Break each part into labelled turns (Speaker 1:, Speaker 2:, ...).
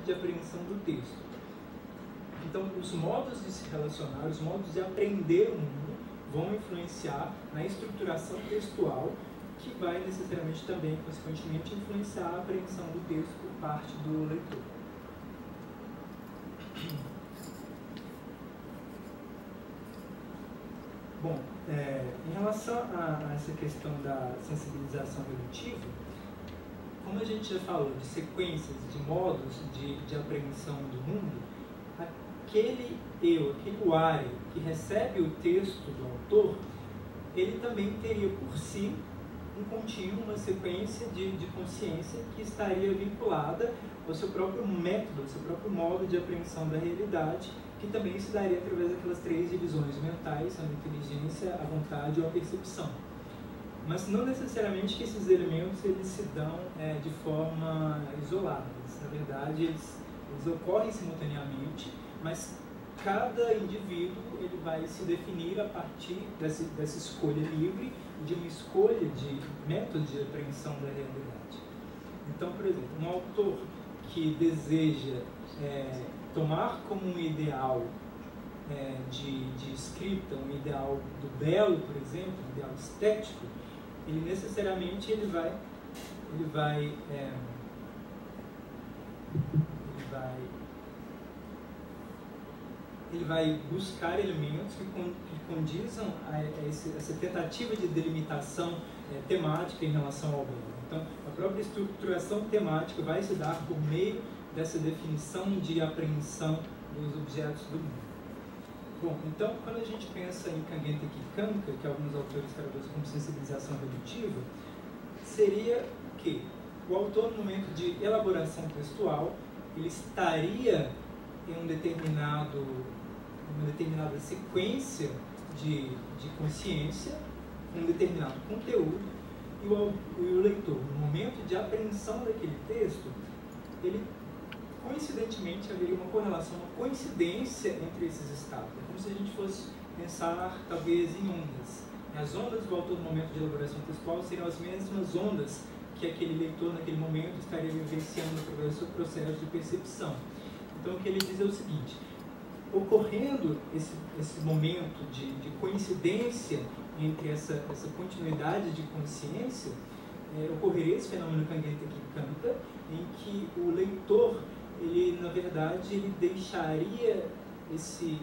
Speaker 1: de apreensão do texto. Então, os modos de se relacionar, os modos de aprender o mundo vão influenciar na estruturação textual, que vai necessariamente também, consequentemente, influenciar a apreensão do texto por parte do leitor. Bom, em relação a essa questão da sensibilização redutiva, como a gente já falou de sequências, de modos de apreensão do mundo, aquele usuário que recebe o texto do autor, ele também teria por si um contínuo, uma sequência de consciência que estaria vinculada ao seu próprio método, ao seu próprio modo de apreensão da realidade, que também se daria através daquelas 3 divisões mentais, a inteligência, a vontade ou a percepção. Mas não necessariamente que esses elementos eles se dão de forma isolada. Na verdade, eles ocorrem simultaneamente, mas cada indivíduo ele vai se definir a partir dessa escolha livre, de uma escolha de método de apreensão da realidade. Então, por exemplo, um autor que deseja tomar como um ideal de escrita, um ideal do belo, por exemplo, um ideal estético, ele necessariamente ele vai buscar elementos que condizam a essa tentativa de delimitação temática em relação ao belo. Então, a própria estruturação temática vai se dar por meio dessa definição de apreensão dos objetos do mundo. Bom, então, quando a gente pensa em Kangente Kikanka, que alguns autores traduzem como sensibilização redutiva, seria que o autor, no momento de elaboração textual, ele estaria em uma determinada sequência de consciência, um determinado conteúdo, e o leitor, no momento de apreensão daquele texto, ele, coincidentemente, haveria uma correlação, uma coincidência entre esses estados. É como se a gente fosse pensar, talvez, em ondas. As ondas do autor no momento de elaboração textual seriam as mesmas ondas que aquele leitor, naquele momento, estaria vivenciando através do seu processo de percepção. Então, o que ele diz é o seguinte: ocorrendo esse momento de coincidência entre essa continuidade de consciência, ocorreria esse fenômeno Kangente Kikanka, em que o leitor, ele, na verdade, ele deixaria esses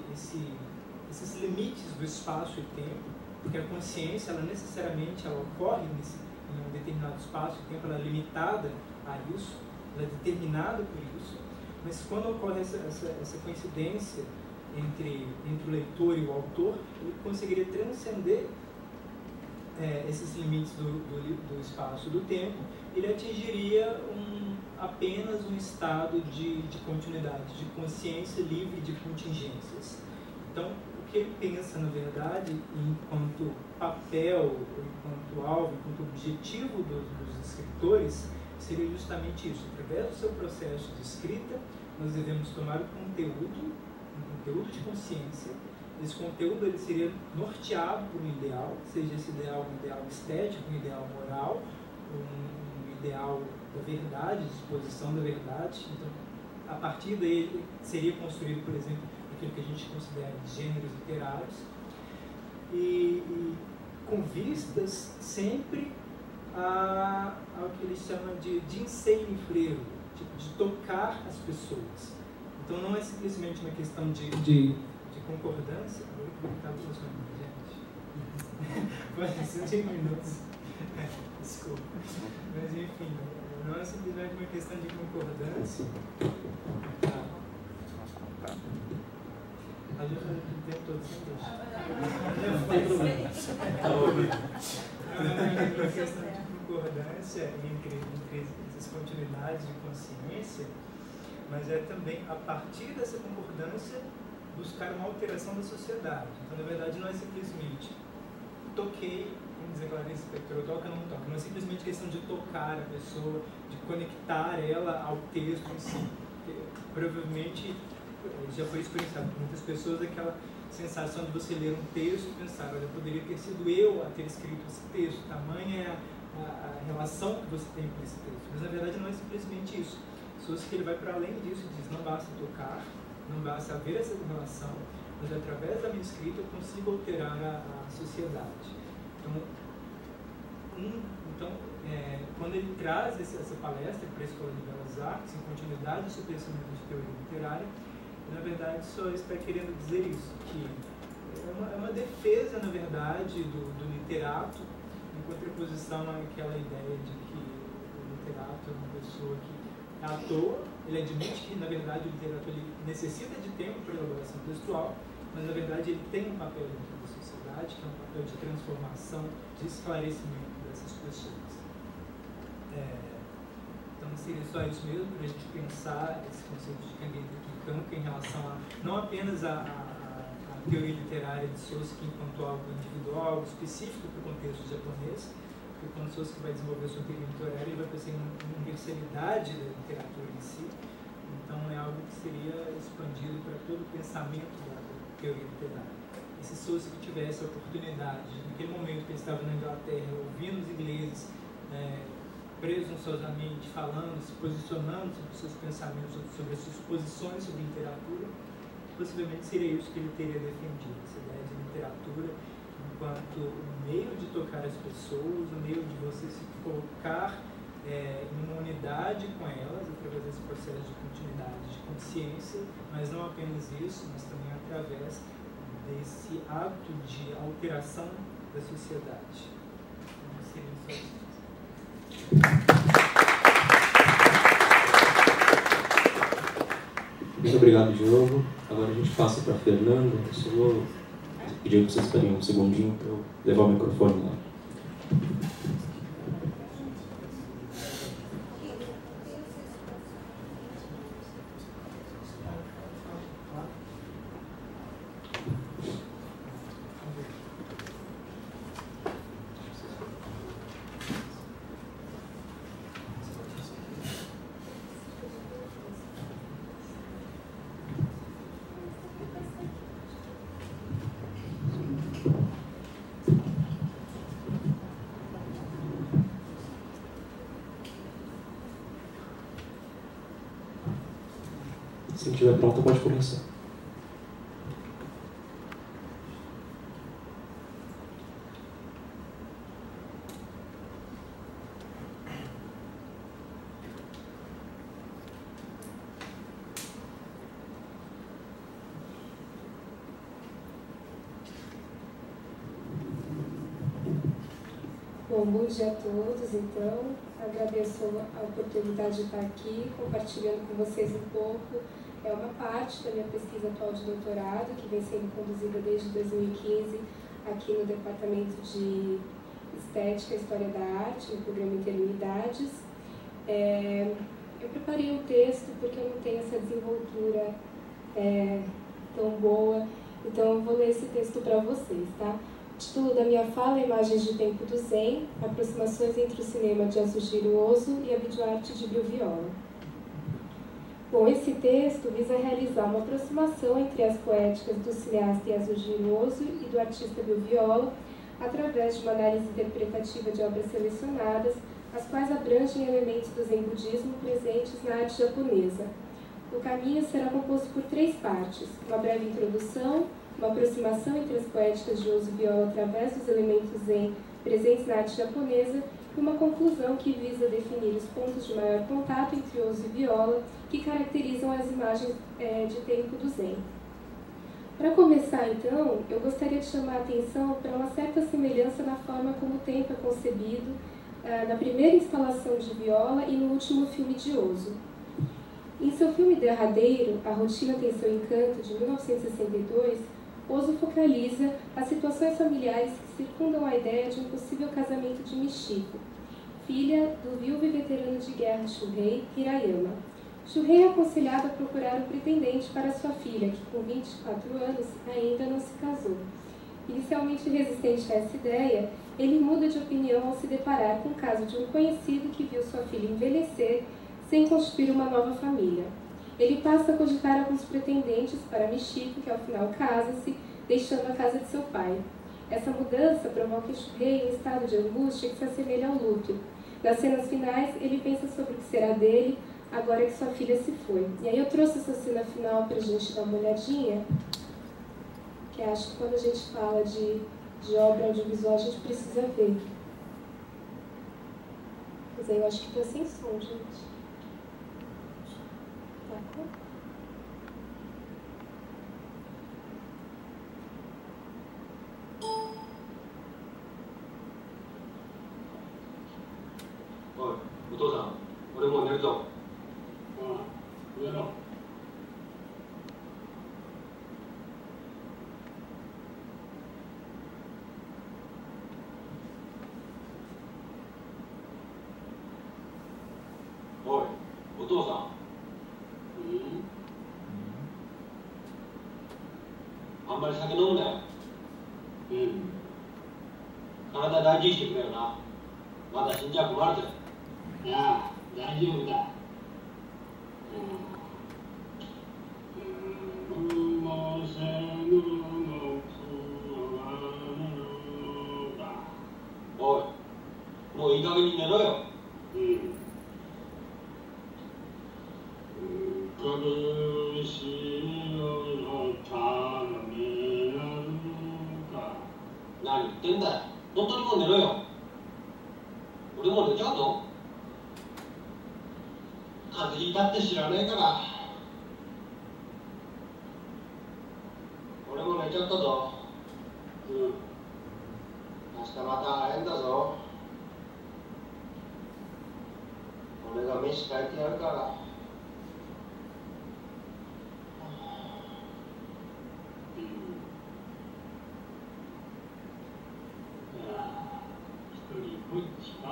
Speaker 1: limites do espaço e tempo, porque a consciência, ela necessariamente ocorre em um determinado espaço e tempo, ela é limitada a isso, ela é determinada por isso, mas quando ocorre essa coincidência entre o leitor e o autor, ele conseguiria transcender esses limites do espaço e do tempo, ele atingiria apenas um estado de continuidade, de consciência livre de contingências. Então, o que ele pensa, na verdade, enquanto papel, enquanto alvo, enquanto objetivo dos escritores, seria justamente isso. Através do seu processo de escrita, nós devemos tomar o conteúdo de consciência. Esse conteúdo ele seria norteado por um ideal, seja esse ideal um ideal estético, um ideal moral, um ideal da verdade, de exposição da verdade. Então, a partir daí seria construído, por exemplo, aquilo que a gente considera de gêneros literários, e com vistas sempre ao que ele chama de ensejo freiro, tipo, de tocar as pessoas. Então não é simplesmente uma questão de concordância. Vou aproveitar o funcionamento, gente. Vai ser 5 minutos. Desculpa. Mas enfim, não é simplesmente uma questão de concordância. A gente vai o tempo todo sem deixar. Não tem problema. Não é uma questão de concordância entre essas continuidades de consciência, mas é também, a partir dessa concordância, buscar uma alteração da sociedade. Então, na verdade, não é simplesmente toquei, como diz a Clarice Lispector, toca ou não toca. Não é simplesmente questão de tocar a pessoa, de conectar ela ao texto em si. Provavelmente, já foi experienciado por muitas pessoas aquela sensação de você ler um texto e pensar, olha, poderia ter sido eu a ter escrito esse texto, tamanha é a relação que você tem com esse texto. Mas, na verdade, não é simplesmente isso. Souza que ele vai para além disso e diz: não basta tocar, não basta haver essa relação, mas através da minha escrita eu consigo alterar a sociedade. Quando ele traz essa palestra para a Escola de Belas Artes, em continuidade do seu pensamento de teoria literária, na verdade só está querendo dizer isso, que é uma defesa, na verdade, do literato, em contraposição àquela ideia de que o literato é uma pessoa que é à toa. Ele admite que, na verdade, o literato ele necessita de tempo para elaboração textual, mas, na verdade, ele tem um papel dentro da sociedade, que é um papel de transformação, de esclarecimento dessas pessoas. Então, seria só isso mesmo, para a gente pensar esse conceito de Kangenka Kikanka em relação a, não apenas a teoria literária de Soseki enquanto algo individual, algo específico para o contexto japonês, porque quando Soseki vai desenvolver sua teoria literária, ele vai pensar em uma universalidade da literatura em si. Então é algo que seria expandido para todo o pensamento da teoria literária. E se Soseki tivesse a oportunidade, naquele momento que ele estava na Inglaterra, ouvindo os ingleses presunçosamente falando, se posicionando sobre os seus pensamentos, sobre as suas posições sobre literatura, possivelmente seria isso que ele teria defendido, essa ideia de literatura enquanto um meio de tocar as pessoas, um meio de você se colocar em uma unidade com elas, através desse processo de continuidade de consciência, mas não apenas isso, mas também através desse ato de alteração da sociedade. Então, seria só isso.
Speaker 2: Muito obrigado, Diogo. Agora a gente passa para a Fernanda. Eu só vou pedir que vocês esperem um segundinho para eu levar o microfone lá. Se estiver pronta, pode começar.
Speaker 3: Bom dia a todos, então. Agradeço a oportunidade de estar aqui, compartilhando com vocês um pouco. É uma parte da minha pesquisa atual de doutorado, que vem sendo conduzida desde 2015 aqui no Departamento de Estética e História da Arte, no programa Interunidades. Eu preparei um texto porque eu não tenho essa desenvoltura tão boa, então eu vou ler esse texto para vocês, tá? O título da minha fala é Imagens de Tempo do Zen, aproximações entre o cinema de Yasujiro Ozu e a videoarte de Bill Viola. Bom, esse texto visa realizar uma aproximação entre as poéticas do cineasta Yasujiro Ozu e do artista Bill Viola, através de uma análise interpretativa de obras selecionadas, as quais abrangem elementos do Zen budismo presentes na arte japonesa. O caminho será composto por 3 partes: uma breve introdução, uma aproximação entre as poéticas de Ozu e Viola através dos elementos Zen presentes na arte japonesa e uma conclusão que visa definir os pontos de maior contato entre Ozu e Viola que caracterizam as imagens de tempo do Zen. Para começar, então, eu gostaria de chamar a atenção para uma certa semelhança na forma como o tempo é concebido na primeira instalação de Viola e no último filme de Ozu. Em seu filme derradeiro, A Rotina Tem Seu Encanto, de 1962, Ozu focaliza as situações familiares que circundam a ideia de um possível casamento de Michiko, filha do viúvo e veterano de guerra Shuhei Hirayama. Shuhei é aconselhado a procurar um pretendente para sua filha, que com 24 anos ainda não se casou. Inicialmente resistente a essa ideia, ele muda de opinião ao se deparar com o caso de um conhecido que viu sua filha envelhecer sem constituir uma nova família. Ele passa a cogitar alguns pretendentes para Michiko, que ao final casa-se, deixando a casa de seu pai. Essa mudança provoca em Shuhei um estado de angústia que se assemelha ao luto. Nas cenas finais, ele pensa sobre o que será dele agora que sua filha se foi. E aí eu trouxe essa cena final para a gente dar uma olhadinha, que acho que quando a gente fala de obra audiovisual, a gente precisa ver. Mas aí eu acho que está sem som, gente. Tá com?
Speaker 4: おい、お父さん、俺もう寝るぞ。寝ろ。おい、お父さん。あんまり酒飲むなよ。体大事にしてくれよな。まだ死んじゃ困るぜ。いや、大丈夫だ。おい、もういい加減に寝ろよ。何言ってんだよ。本当にもう寝ろよ。俺もう寝ちゃうぞ。風邪ひいたって知らねえから。俺も寝ちゃったぞ。明日また会えんだぞ。俺が飯炊いてやるから。一人ぼっちか。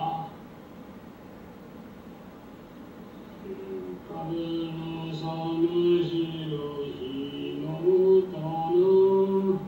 Speaker 4: 風のさぬしろ日の歌の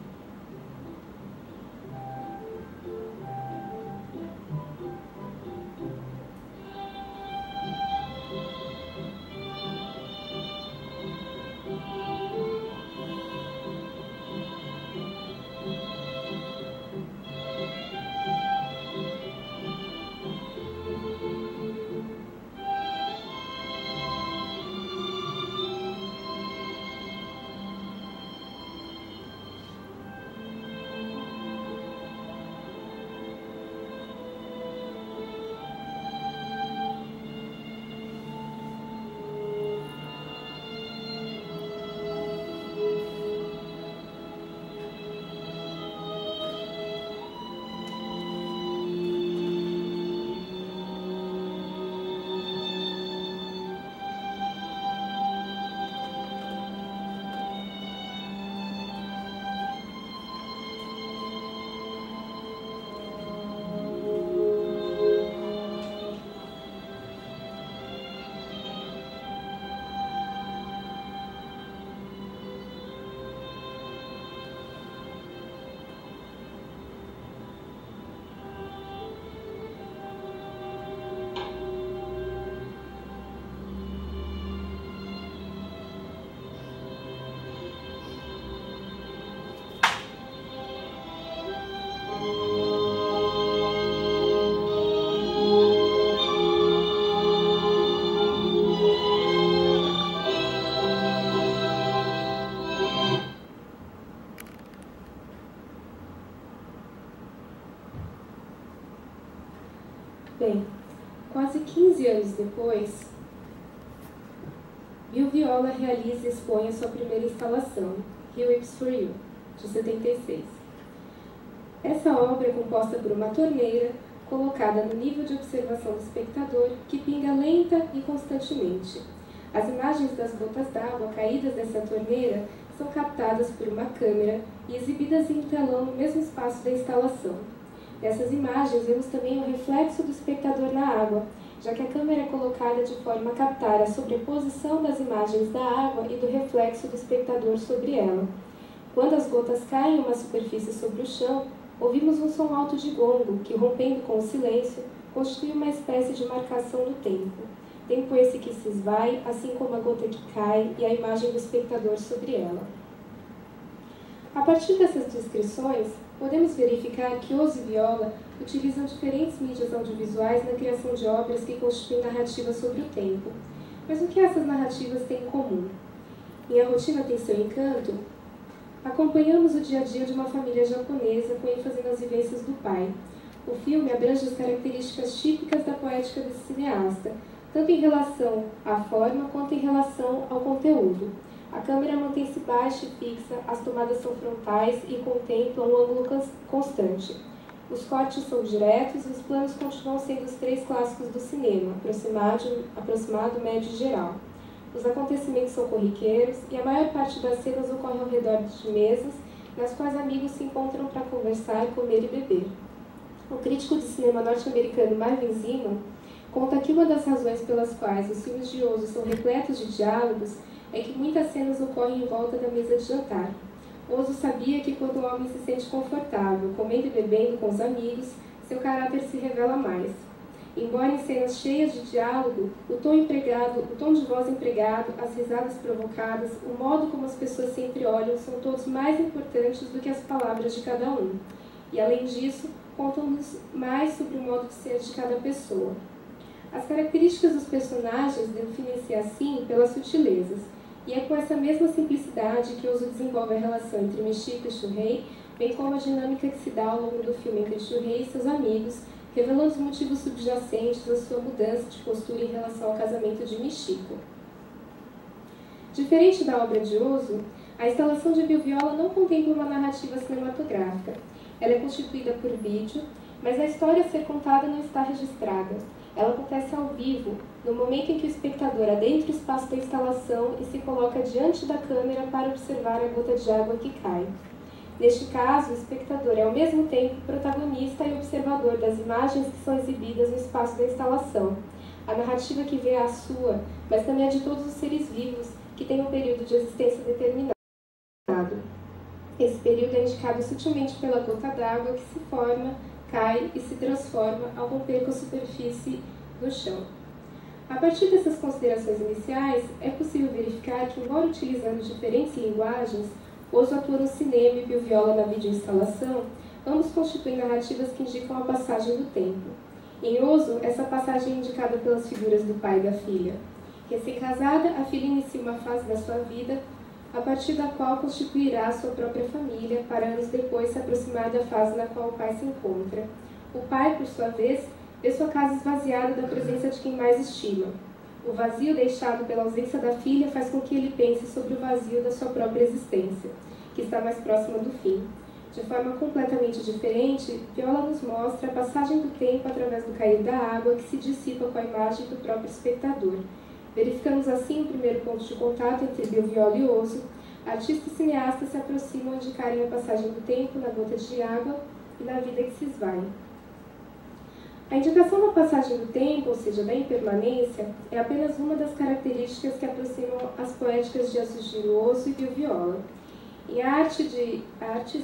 Speaker 3: Bem, quase 15 anos depois, Bill Viola realiza e expõe a sua primeira instalação, He Weeps for You, de 76. Essa obra é composta por uma torneira colocada no nível de observação do espectador que pinga lenta e constantemente. As imagens das gotas d'água caídas dessa torneira são captadas por uma câmera e exibidas em um telão no mesmo espaço da instalação. Nessas imagens, vemos também o reflexo do espectador na água, já que a câmera é colocada de forma a captar a sobreposição das imagens da água e do reflexo do espectador sobre ela. Quando as gotas caem em uma superfície sobre o chão, ouvimos um som alto de gongo, que, rompendo com o silêncio, constitui uma espécie de marcação do tempo. Tempo esse que se esvai, assim como a gota que cai e a imagem do espectador sobre ela. A partir dessas descrições, podemos verificar que Ozzy e Viola utilizam diferentes mídias audiovisuais na criação de obras que constituem narrativa sobre o tempo. Mas o que essas narrativas têm em comum? Em A Rotina Tem Seu Encanto, acompanhamos o dia a dia de uma família japonesa com ênfase nas vivências do pai. O filme abrange as características típicas da poética desse cineasta, tanto em relação à forma quanto em relação ao conteúdo. A câmera mantém-se baixa e fixa, as tomadas são frontais e contemplam um ângulo constante. Os cortes são diretos e os planos continuam sendo os 3 clássicos do cinema, aproximado, médio e geral. Os acontecimentos são corriqueiros e a maior parte das cenas ocorre ao redor de mesas, nas quais amigos se encontram para conversar, comer e beber. O crítico de cinema norte-americano Marvin Zeman conta que uma das razões pelas quais os filmes de Ozu são repletos de diálogos é que muitas cenas ocorrem em volta da mesa de jantar. Ozu sabia que quando o homem se sente confortável, comendo e bebendo com os amigos, seu caráter se revela mais. Embora em cenas cheias de diálogo, o tom de voz empregado, as risadas provocadas, o modo como as pessoas se entreolham são todos mais importantes do que as palavras de cada um. E, além disso, contam-nos mais sobre o modo de ser de cada pessoa. As características dos personagens definem-se assim pelas sutilezas, e é com essa mesma simplicidade que Ozu desenvolve a relação entre Michiko e Shuhei, bem como a dinâmica que se dá ao longo do filme entre Shuhei e seus amigos, revelando os motivos subjacentes à sua mudança de postura em relação ao casamento de Michiko. Diferente da obra de Ozu, a instalação de Bill Viola não contempla uma narrativa cinematográfica. Ela é constituída por vídeo, mas a história a ser contada não está registrada. Ela acontece ao vivo, no momento em que o espectador adentra o espaço da instalação e se coloca diante da câmera para observar a gota de água que cai. Neste caso, o espectador é ao mesmo tempo protagonista e observador das imagens que são exibidas no espaço da instalação. A narrativa que vê é a sua, mas também a de todos os seres vivos que têm um período de existência determinado. Esse período é indicado sutilmente pela gota d'água que se forma, cai e se transforma ao romper com a superfície do chão. A partir dessas considerações iniciais, é possível verificar que, embora utilizando diferentes linguagens, Ozu atua no cinema e Bill Viola na videoinstalação, ambos constituem narrativas que indicam a passagem do tempo. Em Ozu, essa passagem é indicada pelas figuras do pai e da filha. Recém-casada, a filha inicia uma fase da sua vida, a partir da qual constituirá a sua própria família, para anos depois se aproximar da fase na qual o pai se encontra. O pai, por sua vez, vê sua casa esvaziada da presença de quem mais estima. O vazio deixado pela ausência da filha faz com que ele pense sobre o vazio da sua própria existência, que está mais próxima do fim. De forma completamente diferente, Viola nos mostra a passagem do tempo através do cair da água que se dissipa com a imagem do próprio espectador. Verificamos assim o primeiro ponto de contato entre Bill Viola e Ozu. Artista e cineasta se aproximam a indicarem a passagem do tempo na gota de água e na vida que se esvai. A indicação da passagem do tempo, ou seja, da impermanência, é apenas uma das características que aproximam as poéticas de Yasujiro Ozu e Bill Viola. Em A Arte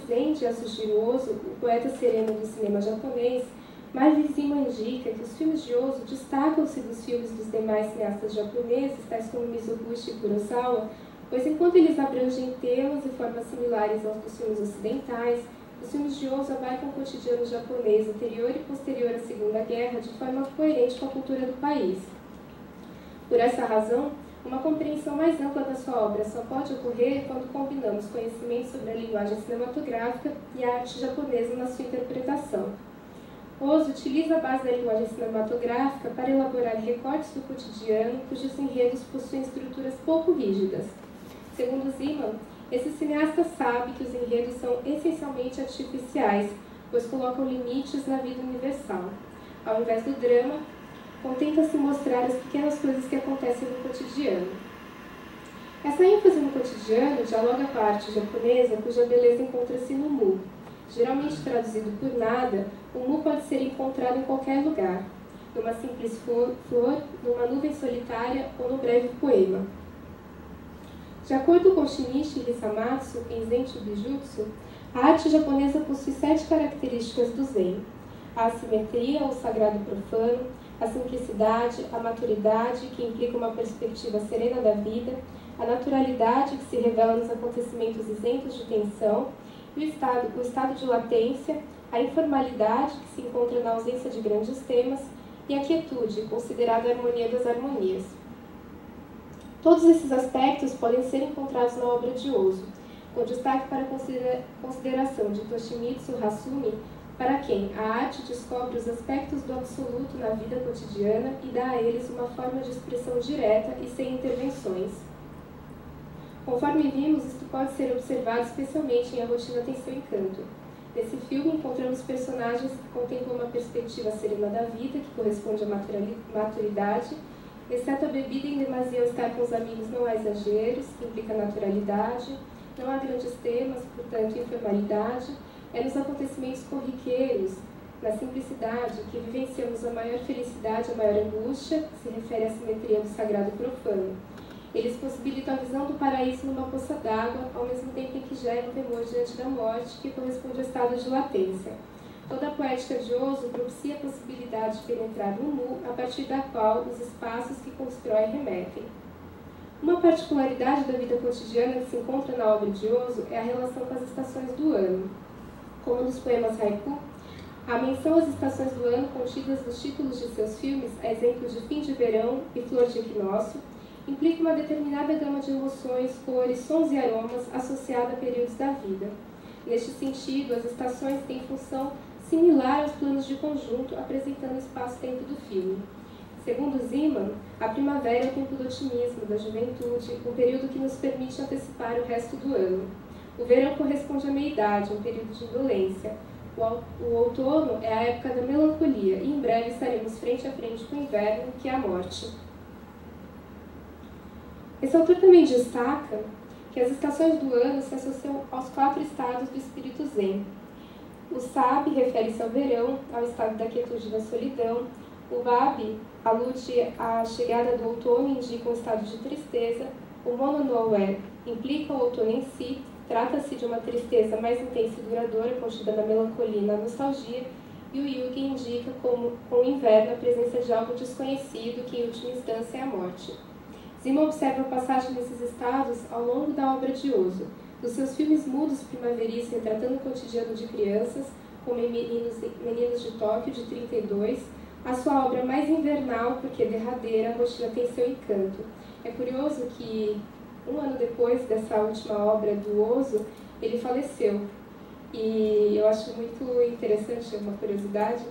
Speaker 3: Zen de Yasujiro Ozu, o poeta sereno do cinema japonês, Marvin Zeman indica que os filmes de Ozu destacam-se dos filmes dos demais cineastas japoneses, tais como Mizoguchi e Kurosawa, pois enquanto eles abrangem temas e formas similares aos dos filmes ocidentais, os filmes de Ozu abarcam o cotidiano japonês anterior e posterior à Segunda Guerra de forma coerente com a cultura do país. Por essa razão, uma compreensão mais ampla da sua obra só pode ocorrer quando combinamos conhecimento sobre a linguagem cinematográfica e a arte japonesa na sua interpretação. Ozu utiliza a base da linguagem cinematográfica para elaborar recortes do cotidiano cujos enredos possuem estruturas pouco rígidas. Segundo Zeman, esse cineasta sabe que os enredos são essencialmente artificiais, pois colocam limites na vida universal. Ao invés do drama, contenta-se mostrar as pequenas coisas que acontecem no cotidiano. Essa ênfase no cotidiano dialoga com a arte japonesa, cuja beleza encontra-se no mu. Geralmente traduzido por nada, o mu pode ser encontrado em qualquer lugar, numa simples flor, numa nuvem solitária ou num breve poema. De acordo com Shinichi Hisamatsu, em Zen Shubijutsu, a arte japonesa possui 7 características do Zen: a assimetria ou sagrado profano, a simplicidade, a maturidade, que implica uma perspectiva serena da vida, a naturalidade, que se revela nos acontecimentos isentos de tensão, e o estado de latência, a informalidade, que se encontra na ausência de grandes temas, e a quietude, considerada a harmonia das harmonias. Todos esses aspectos podem ser encontrados na obra de Ozu, com destaque para a consideração de Toshimitsu Hasumi, para quem a arte descobre os aspectos do absoluto na vida cotidiana e dá a eles uma forma de expressão direta e sem intervenções. Conforme vimos, isto pode ser observado especialmente em A Rotina Tem Seu Encanto. Nesse filme, encontramos personagens que contemplam uma perspectiva serena da vida, que corresponde à maturidade, exceto a bebida em demasia, estar com os amigos não há exageros, que implica naturalidade, não há grandes temas, portanto, informalidade, é nos acontecimentos corriqueiros, na simplicidade, que vivenciamos a maior felicidade, a maior angústia, que se refere à simetria do sagrado e profano. Eles possibilitam a visão do paraíso numa poça d'água, ao mesmo tempo em que gera um temor diante da morte, que corresponde ao estado de latência. Toda a poética de Ozu propicia a possibilidade de penetrar no nu, a partir da qual os espaços que constrói remetem. Uma particularidade da vida cotidiana que se encontra na obra de Ozu é a relação com as estações do ano. Como nos poemas haiku, a menção às estações do ano contidas nos títulos de seus filmes, a exemplo de Fim de Verão e Flor de Equinócio, implica uma determinada gama de emoções, cores, sons e aromas associada a períodos da vida. Neste sentido, as estações têm função similar aos planos de conjunto, apresentando o espaço-tempo do filme. Segundo Zeman, a primavera é o tempo do otimismo, da juventude, um período que nos permite antecipar o resto do ano. O verão corresponde à meia-idade, um período de indolência. O outono é a época da melancolia, e em breve estaremos frente a frente com o inverno, que é a morte. Esse autor também destaca que as estações do ano se associam aos 4 estados do espírito zen. O sabi refere-se ao verão, ao estado da quietude e da solidão. O wabi alude à chegada do outono e indica um estado de tristeza. O mono no ué implica o outono em si. Trata-se de uma tristeza mais intensa e duradoura, contida na melancolia e na nostalgia, e o yugi indica, como com o inverno, a presença de algo desconhecido, que em última instância é a morte. Zeman observa a passagem desses estados ao longo da obra de Ozu, dos seus filmes mudos primaveris retratando o cotidiano de crianças, como em Meninos de Tóquio, de 32, a sua obra mais invernal, porque derradeira, A Rotina Tem Seu Encanto. É curioso que um ano depois dessa última obra do Ozu, ele faleceu. E eu acho muito interessante, uma curiosidade,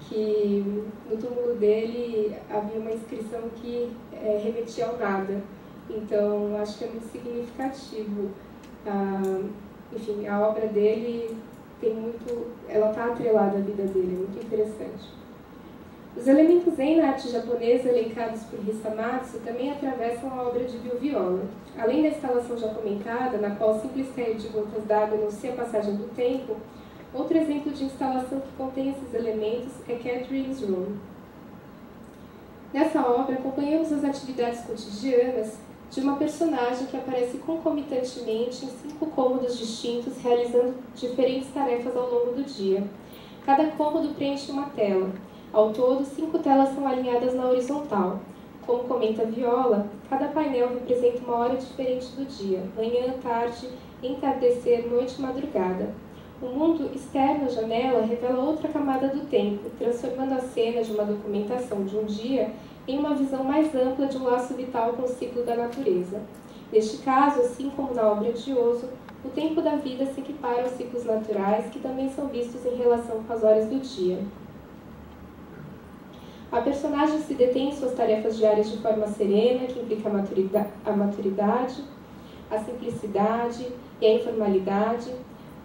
Speaker 3: que no túmulo dele havia uma inscrição que remetia ao nada. Então, acho que é muito significativo. Enfim, a obra dele ela está atrelada à vida dele, é muito interessante. Os elementos zen na arte japonesa elencados por Hisamatsu também atravessam a obra de Bill Viola. Além da instalação já comentada, na qual o simples cair de gotas d'água anuncia a passagem do tempo, outro exemplo de instalação que contém esses elementos é Catherine's Room. Nessa obra, acompanhamos as atividades cotidianas de uma personagem que aparece concomitantemente em 5 cômodos distintos, realizando diferentes tarefas ao longo do dia. Cada cômodo preenche uma tela. Ao todo, 5 telas são alinhadas na horizontal. Como comenta Viola, cada painel representa uma hora diferente do dia, manhã, tarde, entardecer, noite e madrugada. O mundo externo à janela revela outra camada do tempo, transformando a cena de uma documentação de um dia em uma visão mais ampla de um laço vital com o ciclo da natureza. Neste caso, assim como na obra de Ozu, o tempo da vida se equipara aos ciclos naturais, que também são vistos em relação com as horas do dia. A personagem se detém em suas tarefas diárias de forma serena, que implica a maturidade, a simplicidade e a informalidade.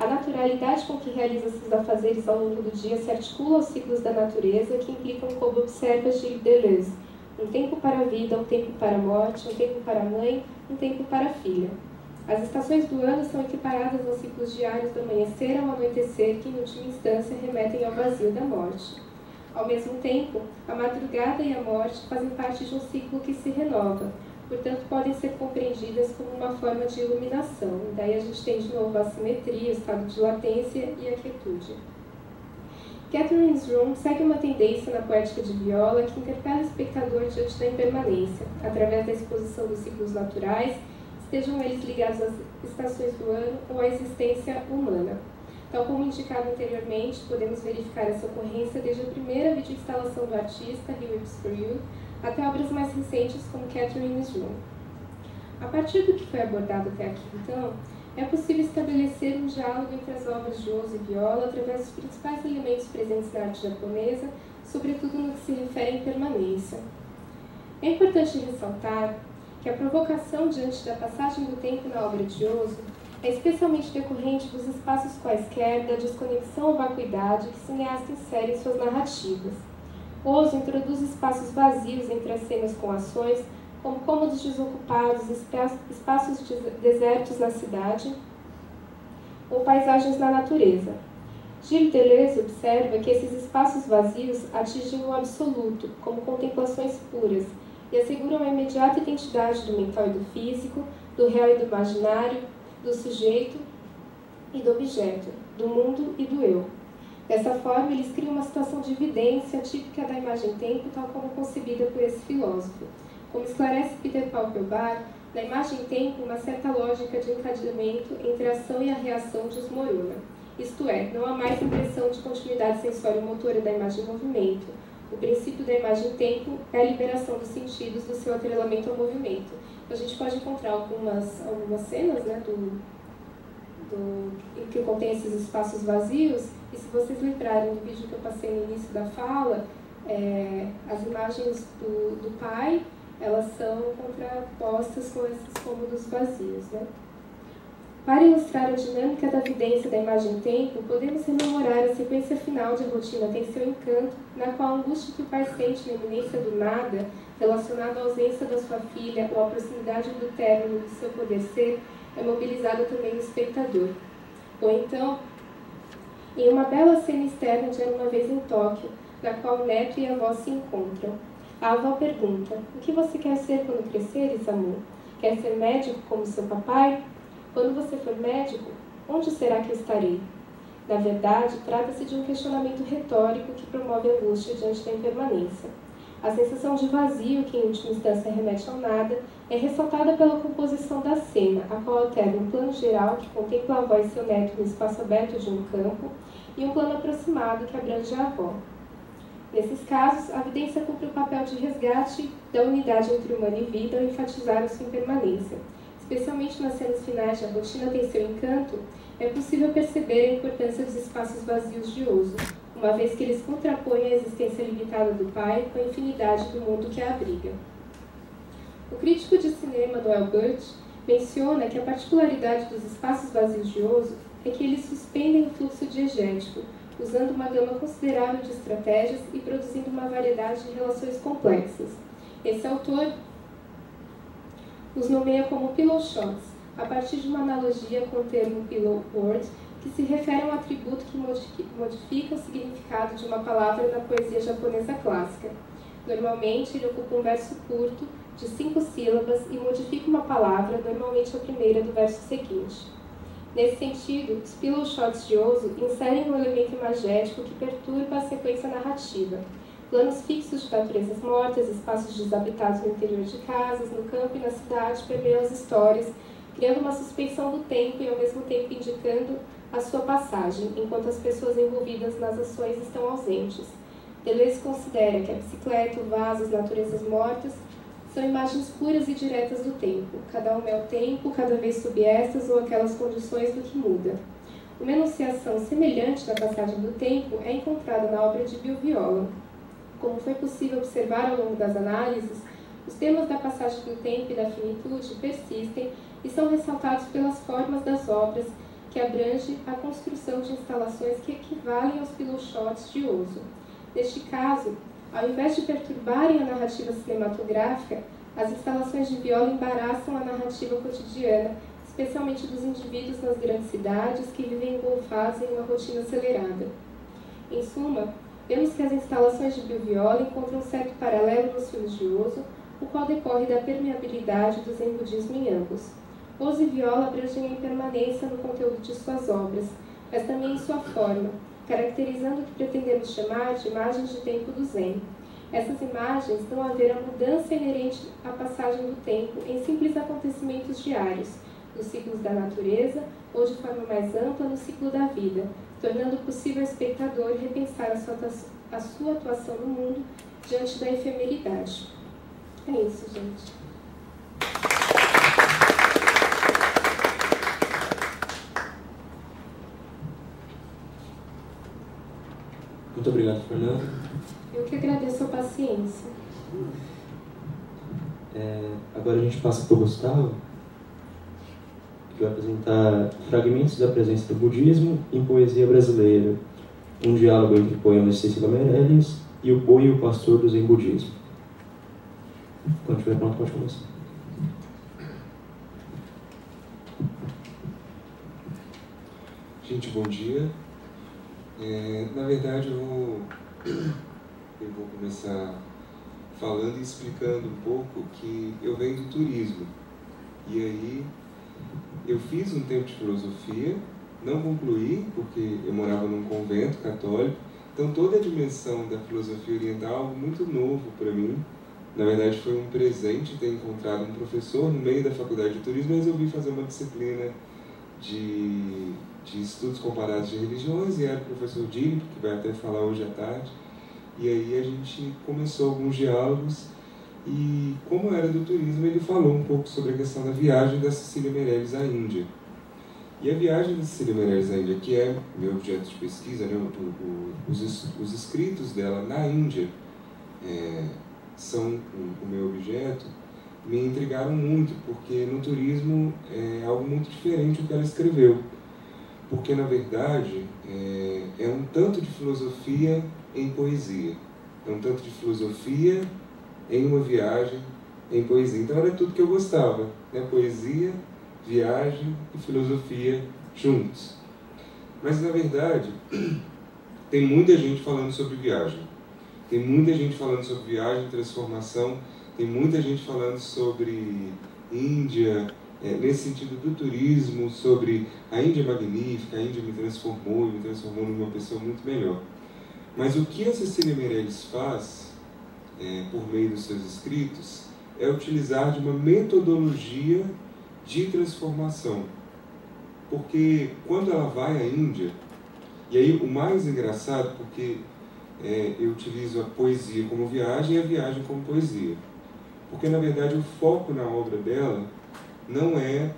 Speaker 3: A naturalidade com que realiza seus afazeres ao longo do dia se articula aos ciclos da natureza, que implicam, como observa Gilles Deleuze, um tempo para a vida, um tempo para a morte, um tempo para a mãe, um tempo para a filha. As estações do ano são equiparadas aos ciclos diários do amanhecer ao anoitecer, que, em última instância, remetem ao vazio da morte. Ao mesmo tempo, a madrugada e a morte fazem parte de um ciclo que se renova, portanto, podem ser compreendidas como uma forma de iluminação. Daí a gente tem de novo a simetria, o estado de latência e a quietude. Catherine's Room segue uma tendência na poética de Viola que interpela o espectador diante da impermanência, através da exposição dos ciclos naturais, estejam eles ligados às estações do ano ou à existência humana. Tal como indicado anteriormente, podemos verificar essa ocorrência desde a primeira videoinstalação do artista, He Weeps For You, até obras mais recentes como Catherine's Room. A partir do que foi abordado até aqui, então, é possível estabelecer um diálogo entre as obras de Ozu e Viola através dos principais elementos presentes na arte japonesa, sobretudo no que se refere à impermanência. É importante ressaltar que a provocação diante da passagem do tempo na obra de Ozu é especialmente decorrente dos espaços quaisquer, da desconexão ou vacuidade que o cineasta insere em suas narrativas. Ozu introduz espaços vazios entre as cenas com ações, como cômodos desocupados, espaços desertos na cidade ou paisagens na natureza. Gilles Deleuze observa que esses espaços vazios atingem o absoluto, como contemplações puras, e asseguram a imediata identidade do mental e do físico, do real e do imaginário, do sujeito e do objeto, do mundo e do eu. Dessa forma, eles criam uma situação de evidência típica da imagem-tempo, tal como concebida por esse filósofo. Como esclarece Peter Paul-Pelbar, na imagem-tempo, uma certa lógica de encadeamento entre a ação e a reação desmorona. Isto é, não há mais impressão de continuidade sensório-motora da imagem-movimento. O princípio da imagem-tempo é a liberação dos sentidos do seu atrelamento ao movimento. A gente pode encontrar algumas cenas, né, que contém esses espaços vazios, e se vocês lembrarem do vídeo que eu passei no início da fala, as imagens do pai, elas são contrapostas com esses cômodos vazios, né? Para ilustrar a dinâmica da vidência da imagem-tempo, podemos rememorar a sequência final de A Rotina Tem Seu Encanto, na qual a angústia que o pai sente na iminência do nada, relacionada à ausência da sua filha ou à proximidade do término do seu poder ser, é mobilizada também no espectador. Ou então, em uma bela cena externa de Era Uma Vez em Tóquio, na qual o neto e a avó se encontram, a avó pergunta: "O que você quer ser quando crescer, Isamu? Quer ser médico como seu papai? Quando você for médico, onde será que eu estarei?" Na verdade, trata-se de um questionamento retórico que promove a angústia diante da impermanência. A sensação de vazio, que em última instância remete ao nada, é ressaltada pela composição da cena, a qual alterna um plano geral que contempla a avó e seu neto no espaço aberto de um campo e um plano aproximado que abrange a avó. Nesses casos, a evidência cumpre o papel de resgate da unidade entre humano e vida ao enfatizar a sua impermanência. Especialmente nas cenas finais de A Rotina Tem Seu Encanto, é possível perceber a importância dos espaços vazios de Ozu, uma vez que eles contrapõem a existência limitada do pai com a infinidade do mundo que a abriga. O crítico de cinema Noel Burt menciona que a particularidade dos espaços vazios de Ozu é que eles suspendem o fluxo diegético, usando uma gama considerável de estratégias e produzindo uma variedade de relações complexas. Esse autor os nomeia como pillow shots, a partir de uma analogia com o termo pillow word, que se refere a um atributo que modifica o significado de uma palavra na poesia japonesa clássica. Normalmente, ele ocupa um verso curto, de 5 sílabas, e modifica uma palavra, normalmente a primeira do verso seguinte. Nesse sentido, os pillow shots de Ozu inserem um elemento imagético que perturba a sequência narrativa. Planos fixos de naturezas mortas, espaços desabitados no interior de casas, no campo e na cidade permeiam as histórias, criando uma suspensão do tempo e ao mesmo tempo indicando a sua passagem, enquanto as pessoas envolvidas nas ações estão ausentes. Deleuze considera que a bicicleta, o vaso, as naturezas mortas são imagens puras e diretas do tempo. Cada uma é o tempo, cada vez sob estas ou aquelas condições do que muda. Uma enunciação semelhante da passagem do tempo é encontrada na obra de Bill Viola. Como foi possível observar ao longo das análises, os temas da passagem do tempo e da finitude persistem e são ressaltados pelas formas das obras, que abrange a construção de instalações que equivalem aos pillow shots de Ozu. Neste caso, ao invés de perturbarem a narrativa cinematográfica, as instalações de Viola embaraçam a narrativa cotidiana, especialmente dos indivíduos nas grandes cidades que vivem engolfados em uma rotina acelerada. Em suma, vemos que as instalações de Bill Viola encontram um certo paralelo nos filmes de Ozu, o qual decorre da permeabilidade do zen budismo em ambos. Ozu e Viola abrangem a impermanência no conteúdo de suas obras, mas também em sua forma, caracterizando o que pretendemos chamar de imagens de tempo do zen. Essas imagens dão a ver a mudança inerente à passagem do tempo em simples acontecimentos diários, nos ciclos da natureza ou, de forma mais ampla, no ciclo da vida, tornando possível ao espectador repensar a sua atuação no mundo diante da efemeridade. É isso, gente.
Speaker 2: Muito obrigado, Fernando.
Speaker 3: Eu que agradeço a paciência.
Speaker 2: Agora a gente passa para o Gustavo, que vai apresentar Fragmentos da Presença do Budismo em Poesia Brasileira, um diálogo entre poemas de Cecília Meirelles e O Boi e o Pastor do Zen Budismo. Quando estiver pronto, pode começar.
Speaker 5: Gente, bom dia. Na verdade, eu vou começar falando e explicando um pouco que eu venho do turismo. E aí, eu fiz um tempo de filosofia, não concluí, porque eu morava num convento católico, então toda a dimensão da filosofia oriental é algo muito novo para mim. Na verdade, foi um presente ter encontrado um professor no meio da faculdade de turismo e resolvi fazer uma disciplina de estudos comparados de religiões, e era o professor Dini, que vai até falar hoje à tarde. E aí a gente começou alguns diálogos, e como era do turismo, ele falou um pouco sobre a questão da viagem da Cecília Meirelles à Índia. E a viagem da Cecília Meirelles à Índia, que é meu objeto de pesquisa, né, os escritos dela na Índia são o meu objeto, me intrigaram muito, porque no turismo é algo muito diferente do que ela escreveu. Porque, na verdade, é um tanto de filosofia em poesia. É um tanto de filosofia em uma viagem em poesia. Então, era tudo que eu gostava, né? Poesia, viagem e filosofia juntos. Mas, na verdade, tem muita gente falando sobre viagem. Tem muita gente falando sobre viagem, transformação. Tem muita gente falando sobre Índia, nesse sentido do turismo, sobre a Índia magnífica, a Índia me transformou numa pessoa muito melhor. Mas o que a Cecília Meirelles faz, por meio dos seus escritos, é utilizar de uma metodologia de transformação. Porque quando ela vai à Índia, e aí o mais engraçado, porque eu utilizo a poesia como viagem e a viagem como poesia. Porque, na verdade, o foco na obra dela não é,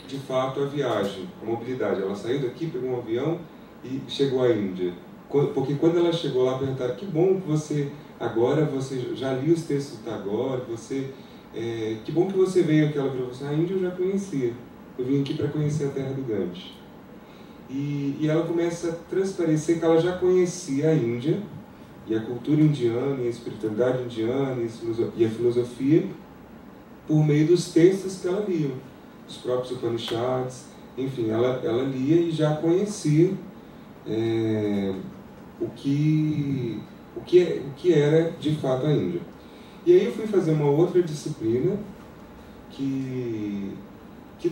Speaker 5: de fato, a viagem, a mobilidade. Ela saiu daqui, pegou um avião e chegou à Índia. Porque quando ela chegou lá, perguntaram: que bom que você já li os textos do Tagore, que bom que você veio aqui. Ela virou assim: a Índia eu já conhecia, eu vim aqui para conhecer a terra do Ganges. E ela começa a transparecer que ela já conhecia a Índia, e a cultura indiana, e a espiritualidade indiana, e a filosofia, por meio dos textos que ela lia, os próprios Upanishads, enfim, ela lia e já conhecia o que era de fato a Índia. E aí eu fui fazer uma outra disciplina que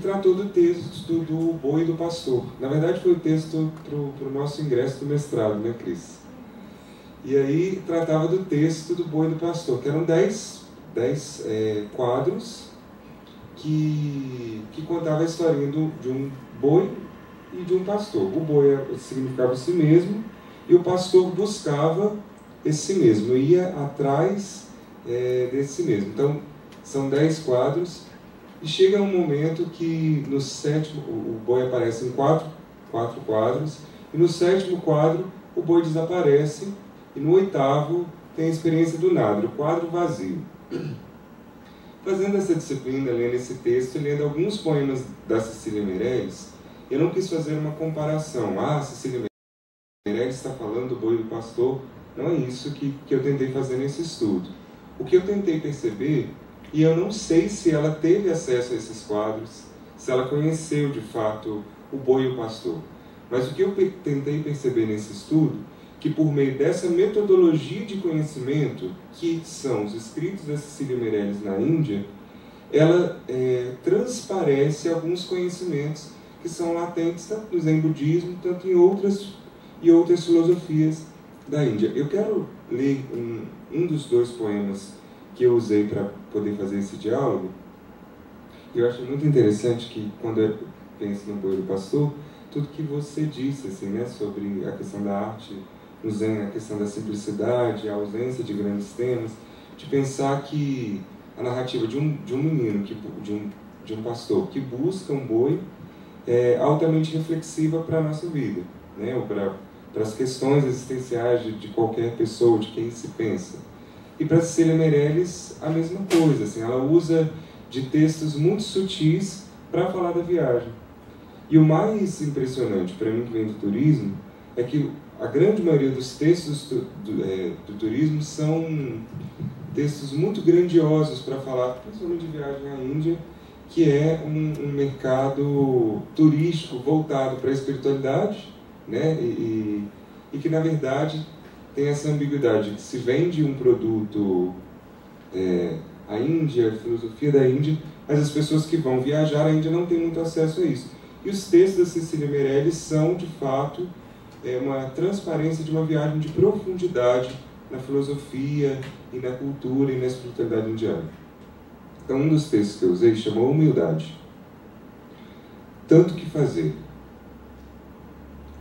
Speaker 5: tratou do texto do Boi e do Pastor. Na verdade foi o texto para o nosso ingresso do mestrado, né, Cris? E aí tratava do texto do Boi e do Pastor, que eram 10 quadros que contavam a historinha de um boi e de um pastor. O boi significava si mesmo e o pastor buscava esse si mesmo, ia atrás desse si mesmo. Então, são 10 quadros e chega um momento que no sétimo, o boi aparece em quatro quadros, e no sétimo quadro o boi desaparece, e no oitavo tem a experiência do nada, o quadro vazio. Fazendo essa disciplina, lendo esse texto e lendo alguns poemas da Cecília Meirelles, eu não quis fazer uma comparação. Cecília Meirelles está falando do Boi e do Pastor. Não é isso que eu tentei fazer nesse estudo. O que eu tentei perceber, e eu não sei se ela teve acesso a esses quadros, se ela conheceu de fato o Boi e o Pastor, mas o que eu tentei perceber nesse estudo, que por meio dessa metodologia de conhecimento, que são os escritos da Cecília Meirelles na Índia, ela transparece alguns conhecimentos que são latentes tanto no Zen budismo, tanto em outras filosofias da Índia. Eu quero ler um dos 2 poemas que eu usei para poder fazer esse diálogo. Eu acho muito interessante que, quando eu penso no Boi do Pastor, tudo que você disse assim, né, sobre a questão da arte no Zen, a questão da simplicidade, a ausência de grandes temas, de pensar que a narrativa de um menino, de um pastor que busca um boi, é altamente reflexiva para a nossa vida, né? Ou para para as questões existenciais de qualquer pessoa, de quem se pensa. E para Cecília Meirelles, a mesma coisa, assim, ela usa de textos muito sutis para falar da viagem. E o mais impressionante para mim que vem do turismo é que a grande maioria dos textos do turismo são textos muito grandiosos para falar, principalmente de viagem à Índia, que é um mercado turístico voltado para a espiritualidade, né? E que, na verdade, tem essa ambiguidade, que se vende um produto, a Índia, a filosofia da Índia, mas as pessoas que vão viajar à Índia não têm muito acesso a isso. E os textos da Cecília Meirelles são, de fato, uma transparência de uma viagem de profundidade na filosofia e na cultura e na espiritualidade indiana. Então, um dos textos que eu usei chamou Humildade. Tanto que fazer.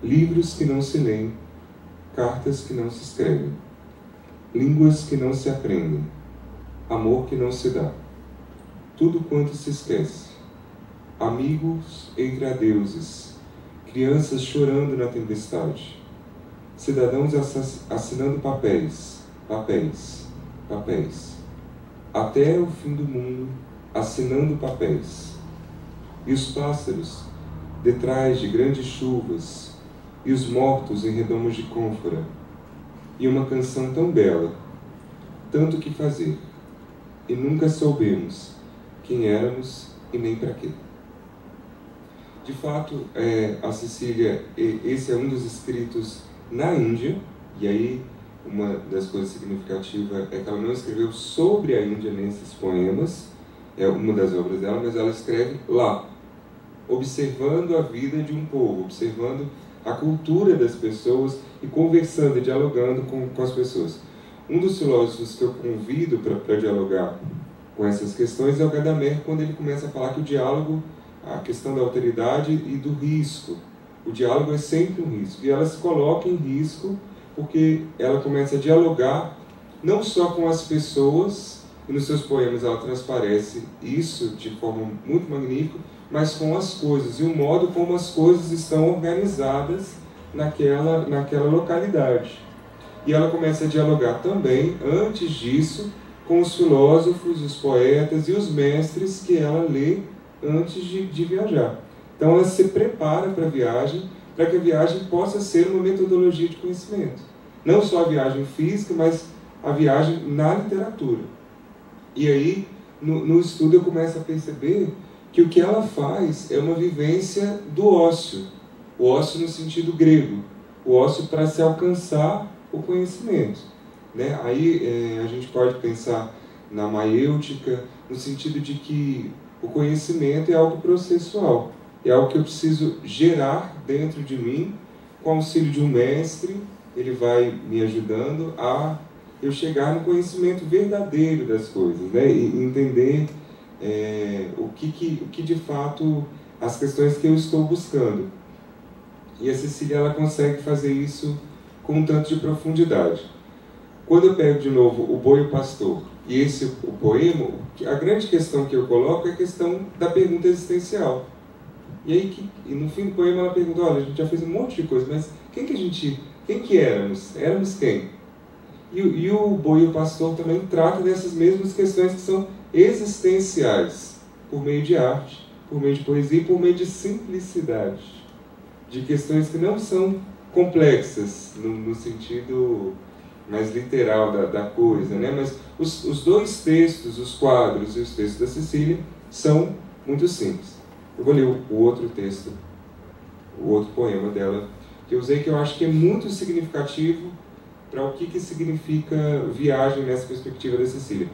Speaker 5: Livros que não se leem, cartas que não se escrevem, línguas que não se aprendem, amor que não se dá, tudo quanto se esquece, amigos entre adeuses, crianças chorando na tempestade, cidadãos assinando papéis, papéis, papéis, até o fim do mundo assinando papéis, e os pássaros detrás de grandes chuvas, e os mortos em redomos de cônfora, e uma canção tão bela, tanto que fazer, e nunca soubemos quem éramos e nem para quê. De fato, a Cecília, esse é um dos escritos na Índia, e aí uma das coisas significativas é que ela não escreveu sobre a Índia nesses poemas, é uma das obras dela, mas ela escreve lá, observando a vida de um povo, observando a cultura das pessoas e conversando e dialogando com as pessoas. Um dos filósofos que eu convido para dialogar com essas questões é o Gadamer, quando ele começa a falar que o diálogo, a questão da alteridade e do risco, o diálogo é sempre um risco, e ela se coloca em risco porque ela começa a dialogar não só com as pessoas, e nos seus poemas ela transparece isso de forma muito magnífica, mas com as coisas, e o modo como as coisas estão organizadas naquela localidade. E ela começa a dialogar também, antes disso, com os filósofos, os poetas e os mestres que ela lê antes de viajar. Então ela se prepara para a viagem, para que a viagem possa ser uma metodologia de conhecimento. Não só a viagem física, mas a viagem na literatura. E aí, no estudo, eu começo a perceber que o que ela faz é uma vivência do ócio. O ócio no sentido grego. O ócio para se alcançar o conhecimento. Né? Aí a gente pode pensar na maiêutica, no sentido de que o conhecimento é algo processual. É algo que eu preciso gerar dentro de mim, com o auxílio de um mestre, ele vai me ajudando a eu chegar no conhecimento verdadeiro das coisas, né? E entender o que de fato, as questões que eu estou buscando. E a Cecília, ela consegue fazer isso com um tanto de profundidade. Quando eu pego de novo O Boi e o Pastor e o poema, a grande questão que eu coloco é a questão da pergunta existencial. E aí, no fim do poema, ela pergunta, olha, a gente já fez um monte de coisa, mas quem que éramos? Éramos quem? E o Boi e o Pastor também trata dessas mesmas questões que são existenciais, por meio de arte, por meio de poesia e por meio de simplicidade, de questões que não são complexas no sentido mais literal da coisa, né? Mas os dois textos, os quadros e os textos da Cecília, são muito simples. Eu vou ler o outro texto, o outro poema dela, que eu usei, que eu acho que é muito significativo para o que significa viagem nessa perspectiva da Cecília.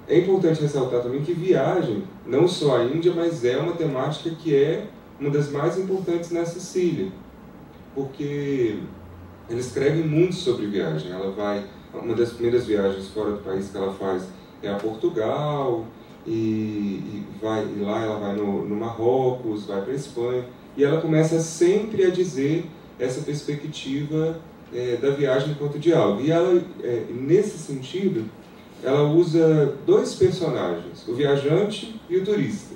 Speaker 5: É importante ressaltar também que viagem, não só a Índia, mas é uma temática que é uma das mais importantes na Cecília, porque ela escreve muito sobre viagem. Uma das primeiras viagens fora do país que ela faz é a Portugal, e lá ela vai no Marrocos, vai para a Espanha, e ela começa sempre a dizer essa perspectiva da viagem enquanto diálogo. E ela, nesse sentido, ela usa dois personagens, o viajante e o turista.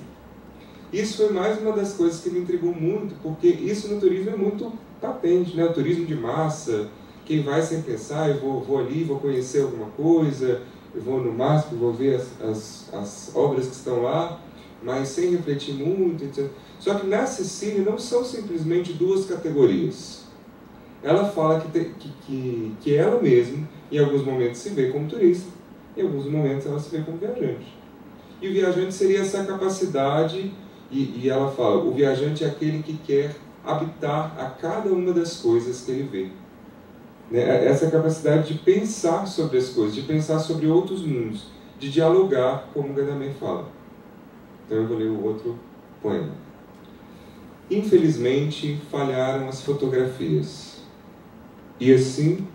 Speaker 5: Isso foi mais uma das coisas que me intrigou muito, porque isso no turismo é muito patente, né? O turismo de massa, quem vai sem pensar, eu vou ali, vou conhecer alguma coisa, eu vou no MASP, vou ver as obras que estão lá, mas sem refletir muito, etc. Só que na Sicília não são simplesmente duas categorias. Ela fala que ela mesma, em alguns momentos, se vê como turista, em alguns momentos ela se vê como viajante. E o viajante seria essa capacidade, e ela fala, o viajante é aquele que quer habitar a cada uma das coisas que ele vê. Né? Essa capacidade de pensar sobre as coisas, de pensar sobre outros mundos, de dialogar, como Gadamer fala. Então eu vou ler o outro poema. Infelizmente, falharam as fotografias, e assim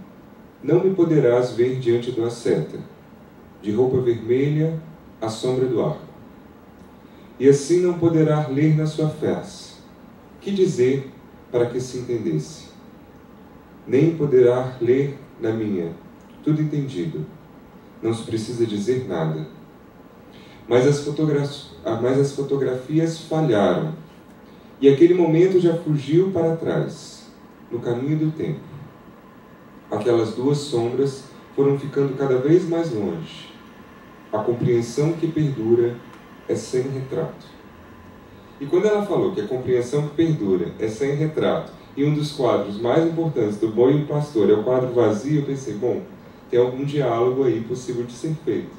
Speaker 5: não me poderás ver diante do asceta, de roupa vermelha à sombra do arco. E assim não poderá ler na sua face, que dizer para que se entendesse. Nem poderá ler na minha, tudo entendido, não se precisa dizer nada. Mas as fotografias falharam, e aquele momento já fugiu para trás, no caminho do tempo. Aquelas duas sombras foram ficando cada vez mais longe. A compreensão que perdura é sem retrato. E quando ela falou que a compreensão que perdura é sem retrato, e um dos quadros mais importantes do Boi e o Pastor é o quadro vazio, eu pensei, bom, tem algum diálogo aí possível de ser feito.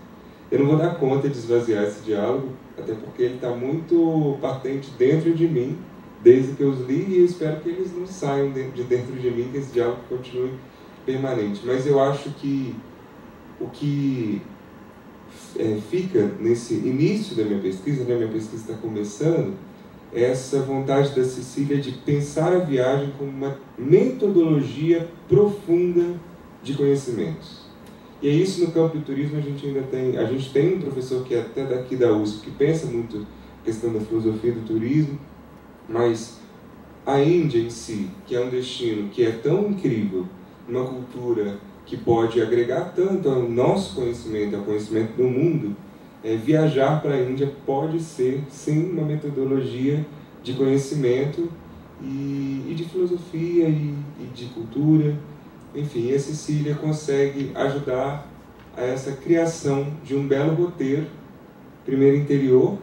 Speaker 5: Eu não vou dar conta de esvaziar esse diálogo, até porque ele está muito patente dentro de mim, desde que eu os li, e eu espero que eles não saiam de dentro de mim, que esse diálogo continue permanente. Mas eu acho que o que fica nesse início da minha pesquisa, né, minha pesquisa está começando, é essa vontade da Cecília de pensar a viagem como uma metodologia profunda de conhecimentos. E é isso no campo do turismo, a gente tem um professor que é até daqui da USP, que pensa muito a questão da filosofia do turismo, mas a Índia em si, que é um destino que é tão incrível, uma cultura que pode agregar tanto ao nosso conhecimento, ao conhecimento do mundo, viajar para a Índia pode ser, sim, uma metodologia de conhecimento e de filosofia e de cultura. Enfim, a Cecília consegue ajudar a essa criação de um belo roteiro, primeiro interior,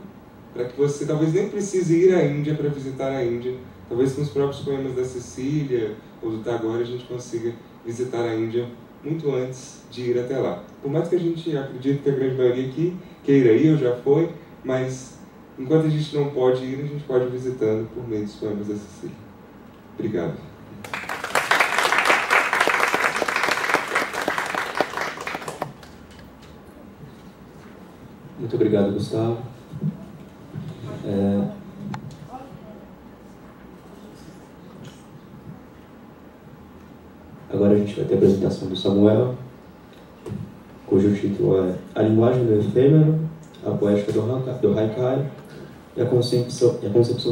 Speaker 5: para que você talvez nem precise ir à Índia para visitar a Índia. Talvez com os próprios poemas da Cecília ou do Tagore a gente consiga visitar a Índia muito antes de ir até lá. Por mais que a gente acredite que a grande maioria aqui queira ir, ou já foi, mas enquanto a gente não pode ir, a gente pode ir visitando por meio dos poemas da Cecília. Obrigado.
Speaker 2: Muito obrigado, Gustavo. Agora a gente vai ter a apresentação do Samuel, cujo título é A Linguagem do Efêmero, a Poética do Haikai e a Concepção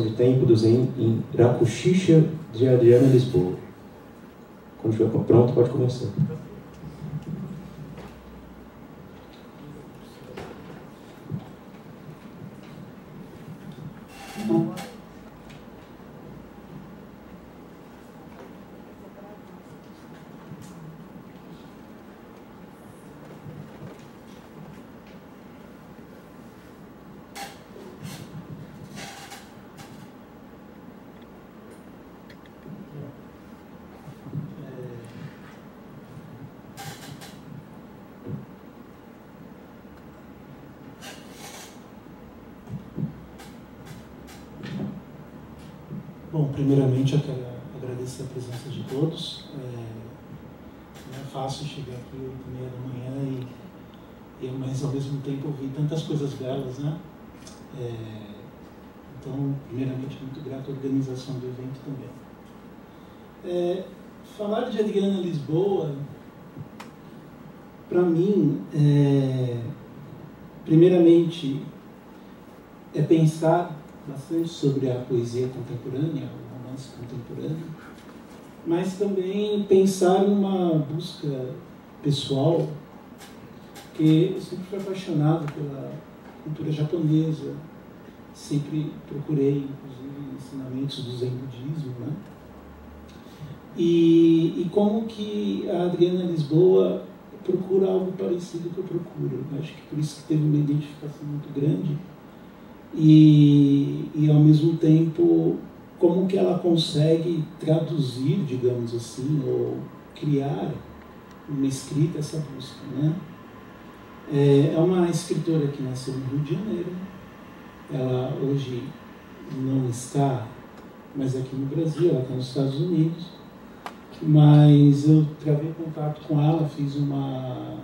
Speaker 2: de Tempo do Zen em Rakushisha, de Adriana Lisboa. Quando estiver pronto, pode começar.
Speaker 6: Bom, primeiramente eu quero agradecer a presença de todos. Não é fácil chegar aqui 8h30 da manhã mas ao mesmo tempo ouvir tantas coisas belas, né? Então, primeiramente, muito grato à organização do evento também. Falar de Adriana Lisboa, para mim, primeiramente, é pensar bastante sobre a poesia contemporânea, o romance contemporâneo, mas também pensar numa busca pessoal, porque eu sempre fui apaixonado pela cultura japonesa, sempre procurei, inclusive, ensinamentos do Zen budismo, né? E como que a Adriana Lisboa procura algo parecido que eu procuro. Acho que por isso que teve uma identificação muito grande. E ao mesmo tempo, como que ela consegue traduzir, digamos assim, ou criar uma escrita, essa busca, né? É uma escritora que nasceu no Rio de Janeiro. Ela hoje não está mais aqui no Brasil, ela está nos Estados Unidos. Mas eu travei contato com ela, fiz uma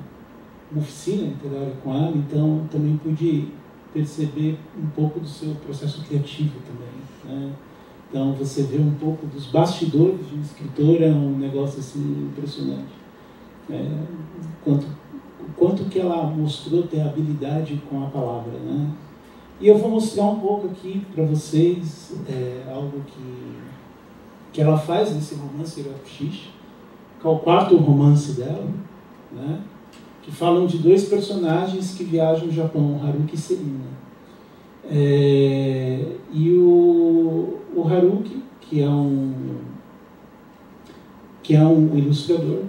Speaker 6: oficina literária com ela, então também pude perceber um pouco do seu processo criativo também, né? Então você vê um pouco dos bastidores de um escritor, é um negócio assim impressionante. Quanto que ela mostrou ter habilidade com a palavra, né? E eu vou mostrar um pouco aqui para vocês algo que ela faz nesse romance Irakushishi, que é o quarto romance dela, né? Que falam de dois personagens que viajam ao Japão, Haruki e Selina. E o Haruki, que é um ilustrador,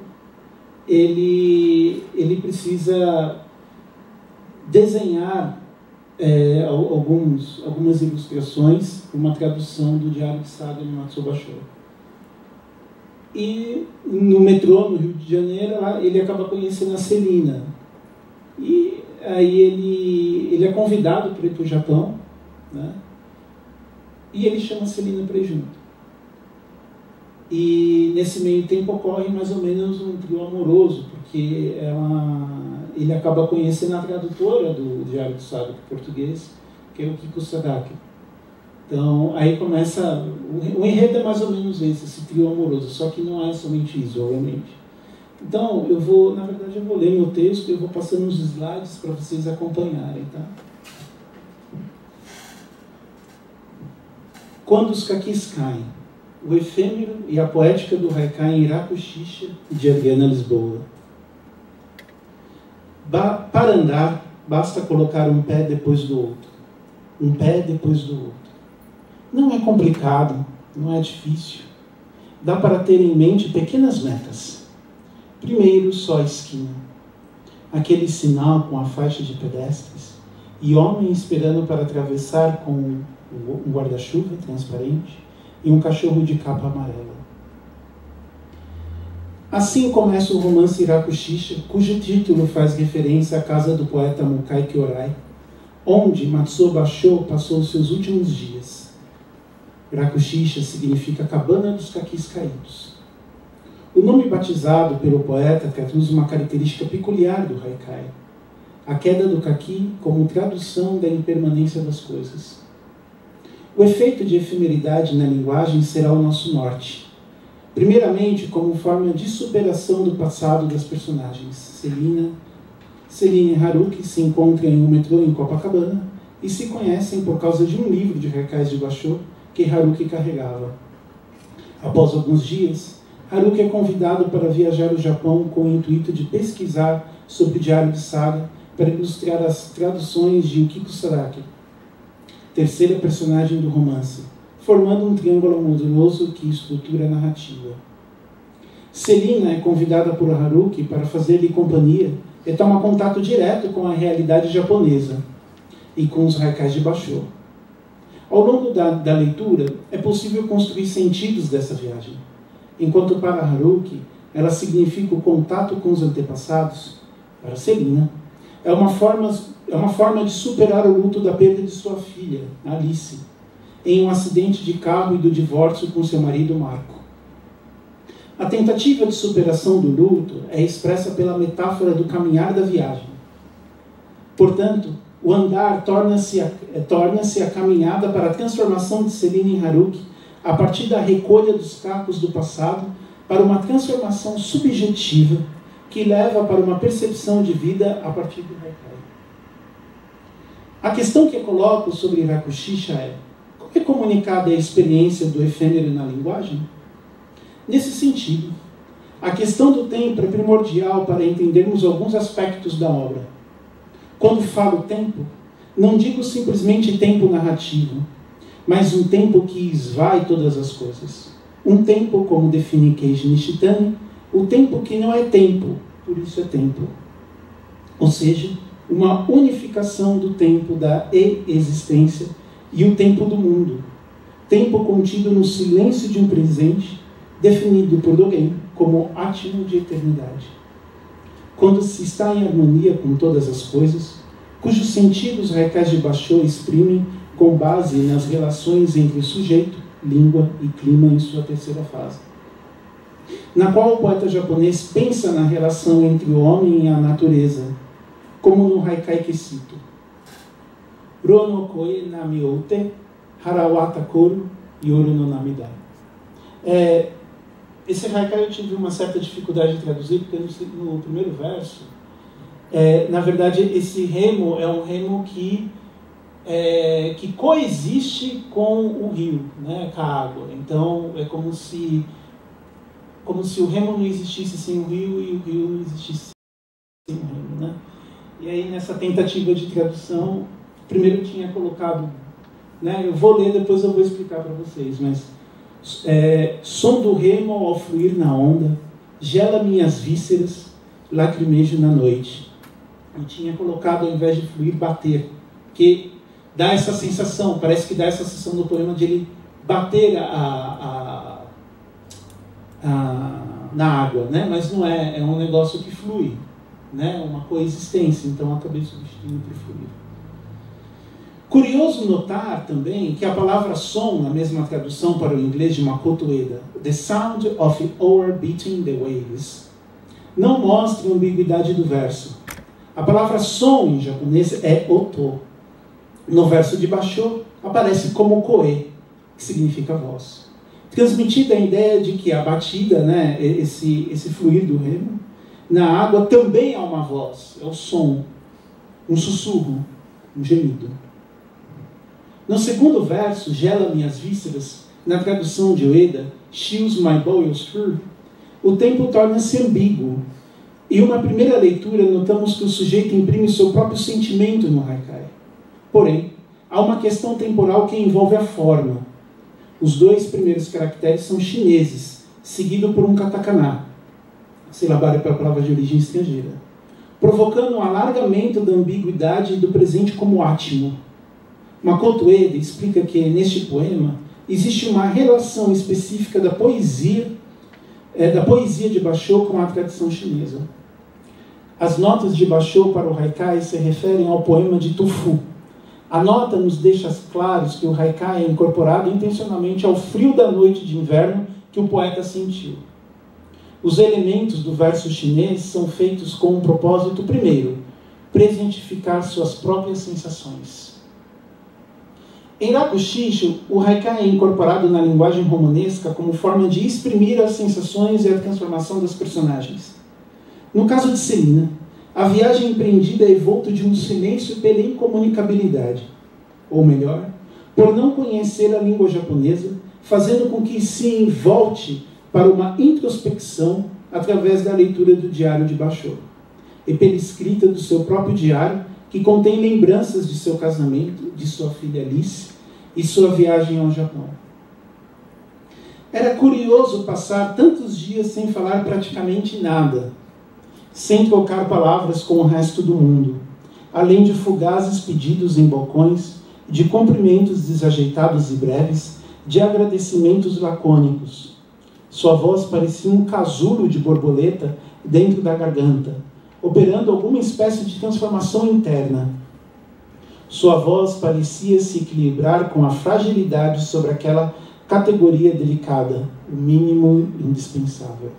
Speaker 6: ele precisa desenhar algumas ilustrações para uma tradução do Diário de Saga de Matsuo Bashō. E no metrô, no Rio de Janeiro, ele acaba conhecendo a Selina. E aí ele é convidado para ir para o Japão, né? E ele chama a Selina para ir junto. E nesse meio tempo ocorre mais ou menos um trio amoroso, porque ele acaba conhecendo a tradutora do Diário de Saga para o português, que é o Kiko Sadaki. Então, aí começa... O enredo é mais ou menos esse trio amoroso, só que não é somente isso, obviamente. Então, na verdade, eu vou ler meu texto e eu vou passando os slides para vocês acompanharem, tá? Quando os caquis caem, o efêmero e a poética do haikai em Irakushishi, de Adriana Lisboa. Para andar, basta colocar um pé depois do outro. Um pé depois do outro. Não é complicado, não é difícil. Dá para ter em mente pequenas metas. Primeiro, só a esquina. Aquele sinal com a faixa de pedestres e homem esperando para atravessar com um guarda-chuva transparente e um cachorro de capa amarela. Assim começa o romance Irakushishi, cujo título faz referência à casa do poeta Mukai Kyorai, onde Matsuo Bashō passou os seus últimos dias. Irakushishi significa cabana dos caquis caídos. O nome batizado pelo poeta traduz uma característica peculiar do haikai, a queda do caqui como tradução da impermanência das coisas. O efeito de efemeridade na linguagem será o nosso norte. Primeiramente, como forma de superação do passado das personagens. Selina e Haruki se encontram em um metrô em Copacabana e se conhecem por causa de um livro de haikais de Bashō que Haruki carregava. Após alguns dias, Haruki é convidado para viajar ao Japão com o intuito de pesquisar sobre o Diário de Saga para ilustrar as traduções de Yukiko Sadaki, terceira personagem do romance, formando um triângulo amoroso que estrutura a narrativa. Selina é convidada por Haruki para fazer-lhe companhia e toma contato direto com a realidade japonesa e com os haikais de Bashō. Ao longo da leitura, é possível construir sentidos dessa viagem. Enquanto para Haruki, ela significa o contato com os antepassados, para Selina, é uma forma de superar o luto da perda de sua filha, Alice, em um acidente de carro e do divórcio com seu marido Marco. A tentativa de superação do luto é expressa pela metáfora do caminhar da viagem. Portanto, o andar torna-se a caminhada para a transformação de Selina em Haruki a partir da recolha dos cacos do passado para uma transformação subjetiva que leva para uma percepção de vida a partir do haikai. A questão que eu coloco sobre Irakushishi é: como é comunicada a experiência do efêmero na linguagem? Nesse sentido, a questão do tempo é primordial para entendermos alguns aspectos da obra. Quando falo tempo, Não digo simplesmente tempo narrativo, mas um tempo que esvai todas as coisas. Um tempo, como define Keiji Nishitani, o tempo que não é tempo, por isso é tempo. Ou seja, uma unificação do tempo da existência e o tempo do mundo. Tempo contido no silêncio de um presente, definido por Dogen como átimo de eternidade. Quando se está em harmonia com todas as coisas, cujos sentidos os haikais de Basho exprimem com base nas relações entre sujeito, língua e clima em sua terceira fase, na qual o poeta japonês pensa na relação entre o homem e a natureza, como no haikai que cito. Ro no koe nami oute, harawata koru, yoru no namidai. Esse haikai eu tive uma certa dificuldade de traduzir, porque no primeiro verso, na verdade, esse remo é um remo que coexiste com o rio, né, com a água. Então, é como se o remo não existisse sem o rio e o rio não existisse sem o remo, né? E aí, nessa tentativa de tradução, primeiro eu tinha colocado, né, eu vou ler, depois eu vou explicar para vocês, mas som do remo ao fluir na onda, gela minhas vísceras, lacrimejo na noite. Eu tinha colocado, ao invés de fluir, bater, que dá essa sensação, parece que dá essa sensação do poema de ele bater na água, né? Mas não é um negócio que flui, né? Uma coexistência, então eu acabei substituindo por fluir. Curioso notar também que a palavra som, na mesma tradução para o inglês de Makoto Ueda, the sound of oar beating the waves, não mostra a ambiguidade do verso. A palavra som em japonês é oto. No verso de Basho aparece como koe, que significa voz. Transmitida a ideia de que a batida, né, esse fluir do remo, na água também há uma voz, é o som, um sussurro, um gemido. No segundo verso, gela minhas vísceras, na tradução de Ueda, chills my bowels through, o tempo torna-se ambíguo. E uma primeira leitura, notamos que o sujeito imprime seu próprio sentimento no haikai. Porém, há uma questão temporal que envolve a forma. Os dois primeiros caracteres são chineses, seguido por um katakana, silabário para a palavra de origem estrangeira, provocando um alargamento da ambiguidade do presente como átimo. Makoto Ueda explica que, neste poema, existe uma relação específica da poesia de Basho com a tradição chinesa. As notas de Basho para o haikai se referem ao poema de Tufu. A nota nos deixa claros que o haikai é incorporado intencionalmente ao frio da noite de inverno que o poeta sentiu. Os elementos do verso chinês são feitos com um propósito, primeiro, presentificar suas próprias sensações. Em Rakushisho, o haikai é incorporado na linguagem romanesca como forma de exprimir as sensações e a transformação das personagens. No caso de Celina, a viagem empreendida é envolta de um silêncio pela incomunicabilidade, ou melhor, por não conhecer a língua japonesa, fazendo com que se volte para uma introspecção através da leitura do diário de Basho, e pela escrita do seu próprio diário, que contém lembranças de seu casamento, de sua filha Alice e sua viagem ao Japão. Era curioso passar tantos dias sem falar praticamente nada, sem trocar palavras com o resto do mundo, além de fugazes pedidos em balcões, de cumprimentos desajeitados e breves, de agradecimentos lacônicos. Sua voz parecia um casulo de borboleta dentro da garganta, operando alguma espécie de transformação interna. Sua voz parecia se equilibrar com a fragilidade sobre aquela categoria delicada, o mínimo indispensável.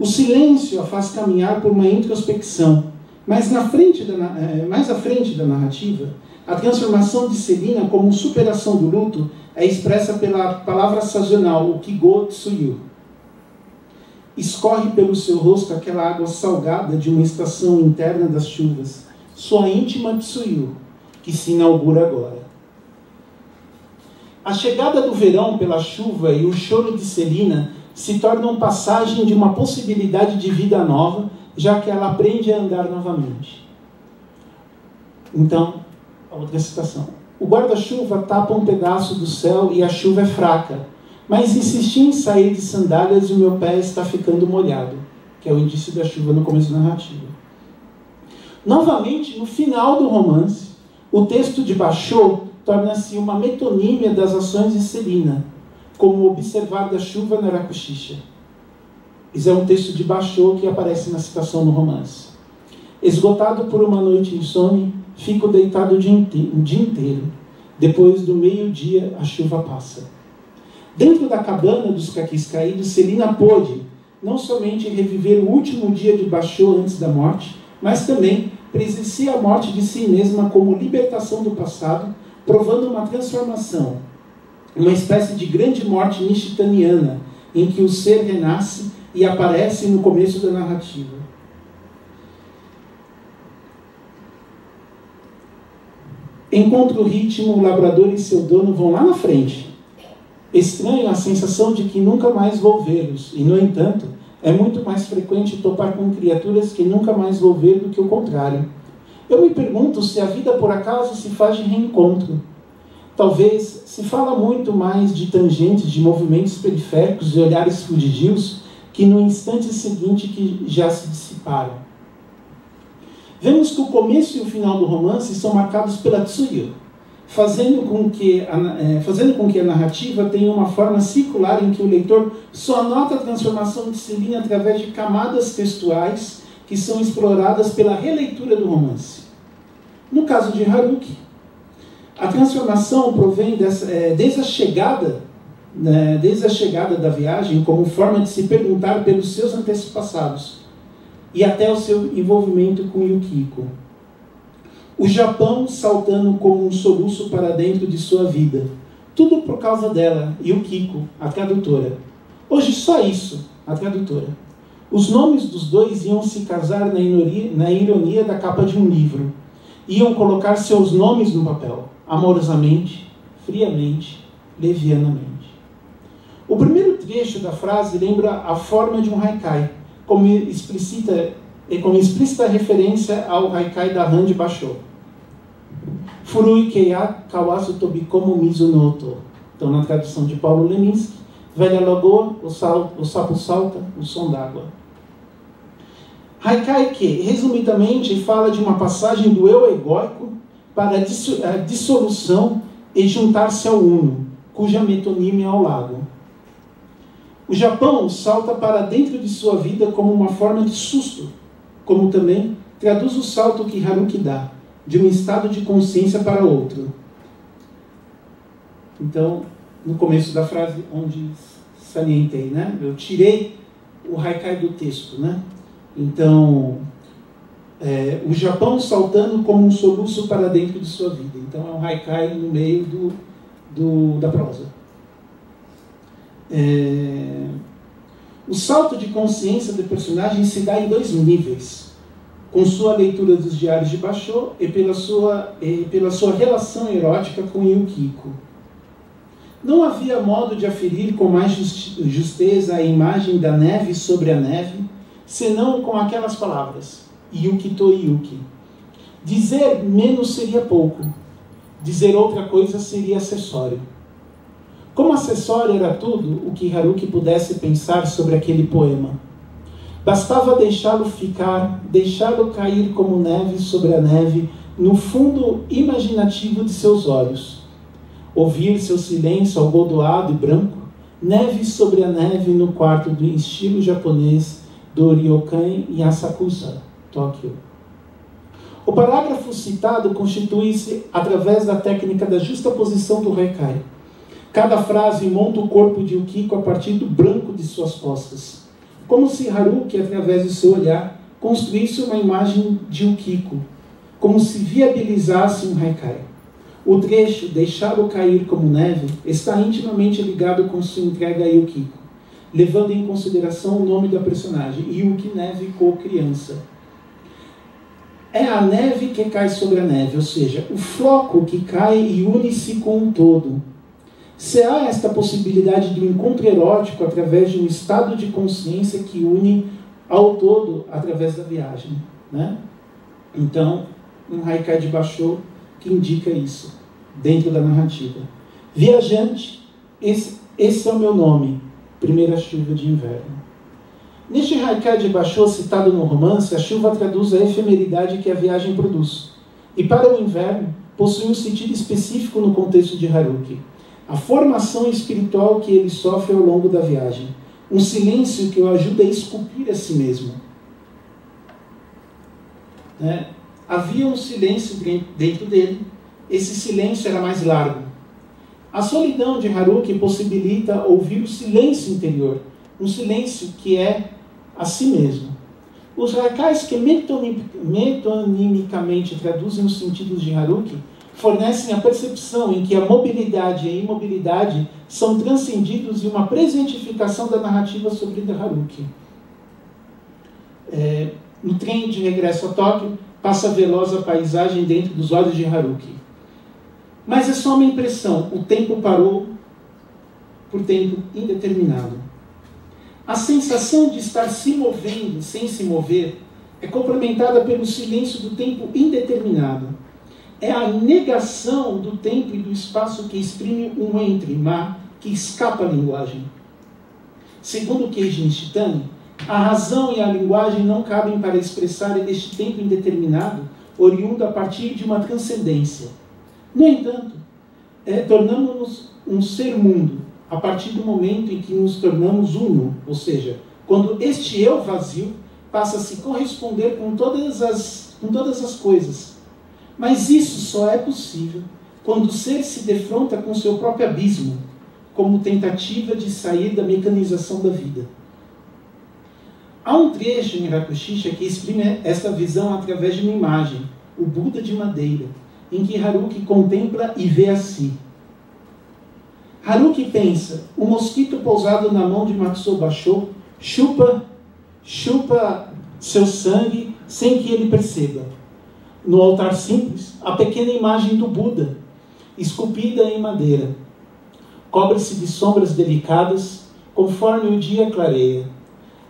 Speaker 6: O silêncio a faz caminhar por uma introspecção, mas mais à frente da narrativa, a transformação de Celina como superação do luto é expressa pela palavra sazonal, o Kigo Tsuyu. Escorre pelo seu rosto aquela água salgada de uma estação interna das chuvas, sua íntima Tsuyu, que se inaugura agora. A chegada do verão pela chuva e o choro de Celina se tornam passagem de uma possibilidade de vida nova, já que ela aprende a andar novamente. Então, a outra citação. O guarda-chuva tapa um pedaço do céu e a chuva é fraca, mas insisti em sair de sandálias e o meu pé está ficando molhado, que é o indício da chuva no começo da narrativa. Novamente, no final do romance, o texto de Basho torna-se uma metonímia das ações de Celina, como observar da chuva na Rakuchicha. Isso é um texto de Basho que aparece na citação no romance. Esgotado por uma noite insone, fico deitado o dia inteiro. Depois do meio-dia, a chuva passa. Dentro da cabana dos caquis caídos, Celina pôde não somente reviver o último dia de Basho antes da morte, mas também presencia a morte de si mesma como libertação do passado, provando uma transformação, uma espécie de grande morte nishitaniana, em que o ser renasce e aparece no começo da narrativa. Encontra o ritmo, o labrador e seu dono vão lá na frente. Estranho a sensação de que nunca mais vou vê-los, e, no entanto, é muito mais frequente topar com criaturas que nunca mais vou ver do que o contrário. Eu me pergunto se a vida por acaso se faz de reencontro. Talvez se fala muito mais de tangentes, de movimentos periféricos e olhares fugidios que no instante seguinte que já se dissiparam. Vemos que o começo e o final do romance são marcados pela tsuyu, fazendo com que a narrativa tenha uma forma circular em que o leitor só nota a transformação de Celina através de camadas textuais que são exploradas pela releitura do romance. No caso de Haruki, a transformação provém desde a chegada da viagem como forma de se perguntar pelos seus antepassados e até o seu envolvimento com Yukiko. O Japão saltando como um soluço para dentro de sua vida. Tudo por causa dela, Yukiko, a tradutora. Hoje só isso, a tradutora. Os nomes dos dois iam se casar na ironia da capa de um livro. Iam colocar seus nomes no papel, amorosamente, friamente, levianamente. O primeiro trecho da frase lembra a forma de um haikai, como explícita referência ao haikai da Han de Basho. Furui keiya kawasu tobikomo mizu no oto. Então, na tradução de Paulo Leminski, velha lagoa, o sapo salta, o som d'água. Haikai que, resumidamente, fala de uma passagem do eu egóico para a dissolução e juntar-se ao uno, cuja metonímia é ao lago. O Japão salta para dentro de sua vida como uma forma de susto, como também traduz o salto que Haruki dá, de um estado de consciência para outro. Então, no começo da frase, onde salientei, né? Eu tirei o haikai do texto, né? Então, o Japão saltando como um soluço para dentro de sua vida. Então, é um haikai no meio da prosa. O salto de consciência do personagem se dá em dois níveis, com sua leitura dos diários de Basho e pela sua relação erótica com Yukiko. Não havia modo de aferir com mais justeza a imagem da neve sobre a neve, senão com aquelas palavras, Yuki to Yuki. Dizer menos seria pouco, dizer outra coisa seria acessório. Como acessório era tudo o que Haruki pudesse pensar sobre aquele poema. Bastava deixá-lo ficar, deixá-lo cair como neve sobre a neve, no fundo imaginativo de seus olhos. Ouvir seu silêncio algodoado e branco, neve sobre a neve no quarto do estilo japonês do Ryokan em Asakusa, Tóquio. O parágrafo citado constitui-se através da técnica da justaposição do haikai. Cada frase monta o corpo de Yukiko a partir do branco de suas costas, como se Haruki, através do seu olhar, construísse uma imagem de Yukiko, como se viabilizasse um haikai. O trecho, deixá-lo cair como neve, está intimamente ligado com sua entrega a Yukiko, levando em consideração o nome da personagem, Yuki Neve co-criança. É a neve que cai sobre a neve, ou seja, o floco que cai e une-se com um todo. Se há esta possibilidade de um encontro erótico através de um estado de consciência que une ao todo através da viagem, né? Então, um haikai de Basho que indica isso dentro da narrativa. Viajante, esse é o meu nome, primeira chuva de inverno. Neste haikai de Basho citado no romance, a chuva traduz a efemeridade que a viagem produz. E para o inverno, possui um sentido específico no contexto de Haruki. A formação espiritual que ele sofre ao longo da viagem. Um silêncio que o ajuda a esculpir a si mesmo. Havia um silêncio dentro dele. Esse silêncio era mais largo. A solidão de Haruki possibilita ouvir o silêncio interior. Um silêncio que é a si mesmo. Os haikais que metonimicamente traduzem os sentidos de Haruki fornecem a percepção em que a mobilidade e a imobilidade são transcendidos em uma presentificação da narrativa sobre Haruki. No trem de regresso a Tóquio, passa a veloz a paisagem dentro dos olhos de Haruki. Mas é só uma impressão, o tempo parou por tempo indeterminado. A sensação de estar se movendo sem se mover é complementada pelo silêncio do tempo indeterminado. É a negação do tempo e do espaço que exprime um entre-mar que escapa à linguagem. Segundo Keiji Nishitani, a razão e a linguagem não cabem para expressar este tempo indeterminado, oriundo a partir de uma transcendência. No entanto, tornamos-nos um ser-mundo, a partir do momento em que nos tornamos uno, ou seja, quando este eu vazio passa a se corresponder com todas as coisas. Mas isso só é possível quando o ser se defronta com seu próprio abismo, como tentativa de sair da mecanização da vida. Há um trecho em Hirakushisha que exprime esta visão através de uma imagem, o Buda de madeira, em que Haruki contempla e vê a si. Haruki pensa, o mosquito pousado na mão de Matsuo Basho chupa seu sangue sem que ele perceba. No altar simples, a pequena imagem do Buda, esculpida em madeira, cobre-se de sombras delicadas, conforme o dia clareia.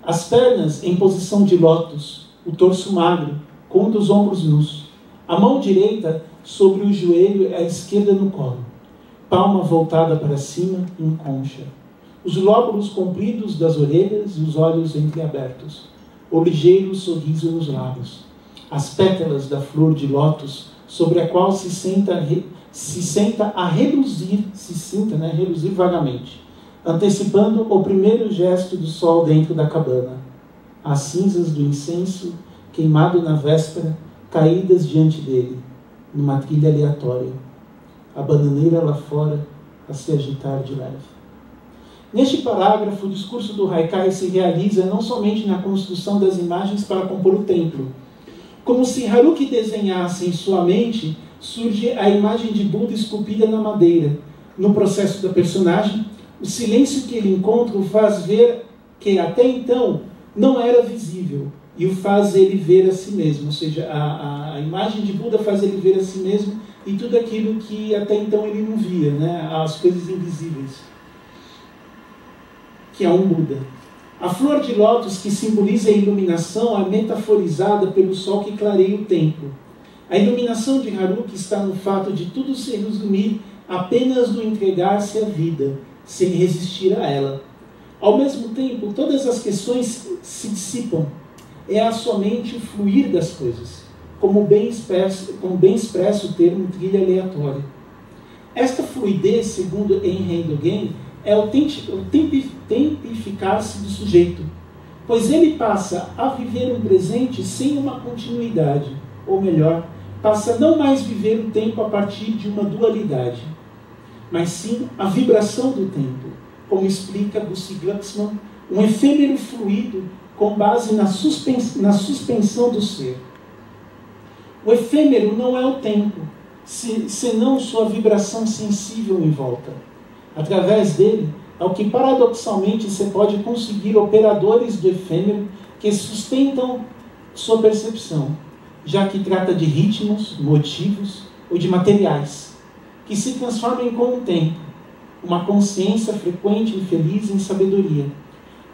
Speaker 6: As pernas em posição de lótus, o torso magro, com um dos ombros nus. A mão direita sobre o joelho e a esquerda no colo. Palma voltada para cima em concha. Os lóbulos compridos das orelhas e os olhos entreabertos. O ligeiro sorriso nos lábios. As pétalas da flor de lótus sobre a qual se sinta a reluzir vagamente, antecipando o primeiro gesto do sol dentro da cabana. As cinzas do incenso, queimado na véspera, caídas diante dele, numa trilha aleatória. A bananeira lá fora a se agitar de leve. Neste parágrafo, o discurso do haikai se realiza não somente na construção das imagens para compor o templo. Como se Haruki desenhasse em sua mente, surge a imagem de Buda esculpida na madeira. No processo da personagem, o silêncio que ele encontra o faz ver que até então não era visível e o faz ele ver a si mesmo. Ou seja, a imagem de Buda faz ele ver a si mesmo e tudo aquilo que até então ele não via, né? As coisas invisíveis, que é um Buda. A flor de lótus, que simboliza a iluminação, é metaforizada pelo sol que clareia o templo. A iluminação de Haruki está no fato de tudo se resumir apenas no entregar-se à vida, sem resistir a ela. Ao mesmo tempo, todas as questões se dissipam. É somente o fluir das coisas, como bem expresso o termo trilha aleatória. Esta fluidez, segundo Enrei Dogen, é o tempificar-se do sujeito, pois ele passa a viver um presente sem uma continuidade, ou melhor, passa a não mais viver o tempo a partir de uma dualidade, mas sim a vibração do tempo, como explica Gussi Glucksmann, um efêmero fluido com base na suspensão do ser. O efêmero não é o tempo, senão sua vibração sensível em volta. Através dele, é o que paradoxalmente se pode conseguir operadores do efêmero que sustentam sua percepção, já que trata de ritmos, motivos ou de materiais, que se transformam com o tempo, uma consciência frequente e feliz em sabedoria.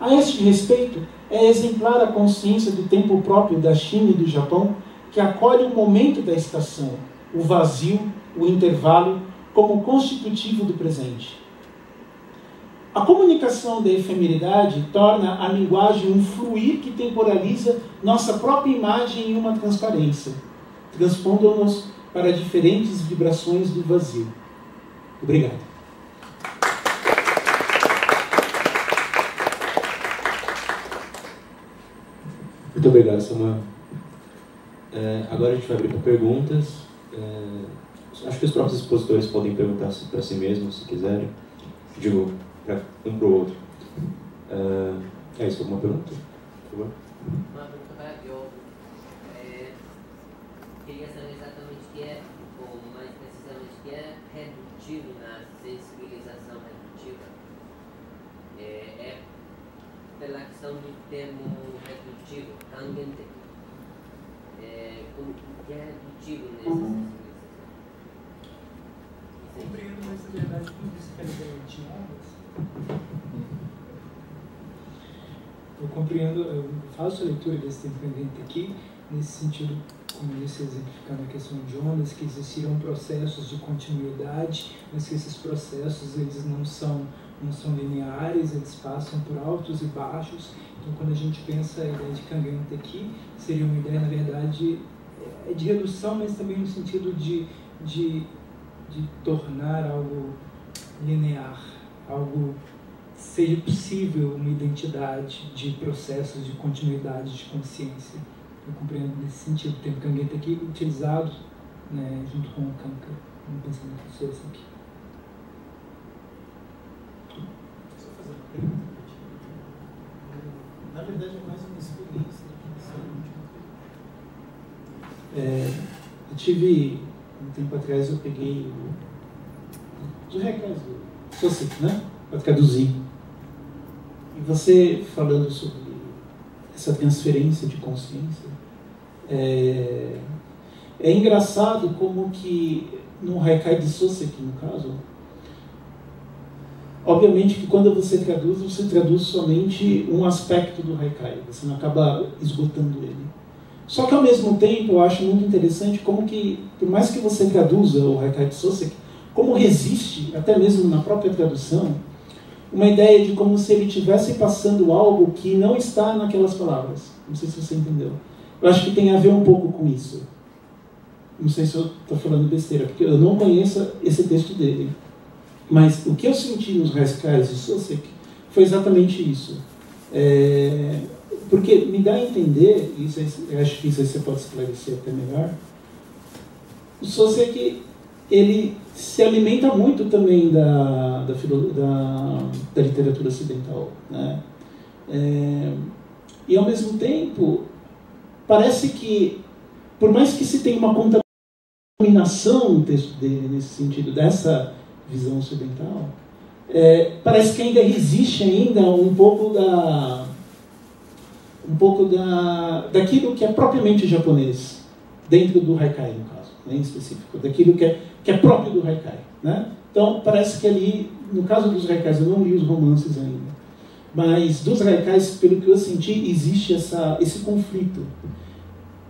Speaker 6: A este respeito, é exemplar a consciência do tempo próprio da China e do Japão, que acolhe o momento da estação, o vazio, o intervalo, como constitutivo do presente. A comunicação da efemeridade torna a linguagem um fluir que temporaliza nossa própria imagem em uma transparência, transpondo-nos para diferentes vibrações do vazio. Obrigado.
Speaker 2: Muito obrigado, Samuel. Agora a gente vai abrir para perguntas. Acho que os próprios expositores podem perguntar para si mesmos, se quiserem. Digo, para um para o outro. É isso, alguma pergunta? Por favor.
Speaker 7: Uma pergunta para a Diogo. Queria saber exatamente o que é, ou mais precisamente, o que é redutivo na sensibilização redutiva. Pela questão do termo redutivo, tangente. O que é redutivo nessa sensibilização?
Speaker 1: Compreendo, mas na verdade, como disse que de ondas, eu compreendo, eu faço a leitura desse termo tangente aqui, nesse sentido, como eu disse, exemplificando a questão de ondas, que existirão processos de continuidade, mas que esses processos eles não são lineares, eles passam por altos e baixos. Então, quando a gente pensa a ideia de tangente aqui, seria uma ideia, na verdade, de redução, mas também no sentido de tornar algo linear, algo que seja possível uma identidade de processos de continuidade de consciência. Eu compreendo nesse sentido. Tem o tangente aqui utilizado, né, junto com o Kanka, no pensamento do Sosa aqui.
Speaker 6: Só fazer uma pergunta. Na verdade, é mais uma experiência do que eu tive, um tempo atrás, eu peguei os recados do Sosek, né? Para traduzir. E você falando sobre essa transferência de consciência, é engraçado como que no Haikai de Sosek, no caso, obviamente que quando você traduz somente um aspecto do Haikai, você não acaba esgotando ele. Só que ao mesmo tempo eu acho muito interessante como que, por mais que você traduza o Haikai de Sosek, como resiste, até mesmo na própria tradução, uma ideia de como se ele estivesse passando algo que não está naquelas palavras. Não sei se você entendeu. Eu acho que tem a ver um pouco com isso. Não sei se eu estou falando besteira, porque eu não conheço esse texto dele. Mas o que eu senti nos Haikais de Sosek foi exatamente isso. Porque me dá a entender, e eu acho que isso você pode esclarecer até melhor, o Sosek, ele se alimenta muito também da literatura ocidental, né? E ao mesmo tempo, parece que, por mais que se tenha uma contaminação no texto dele, nesse sentido, dessa visão ocidental, parece que ainda existe ainda um pouco daquilo que é propriamente japonês, dentro do Haikai, no caso, né, em específico, daquilo que é próprio do Haikai, né? Então, parece que ali, no caso dos Haikais, eu não li os romances ainda, mas dos Haikais, pelo que eu senti, existe esse conflito.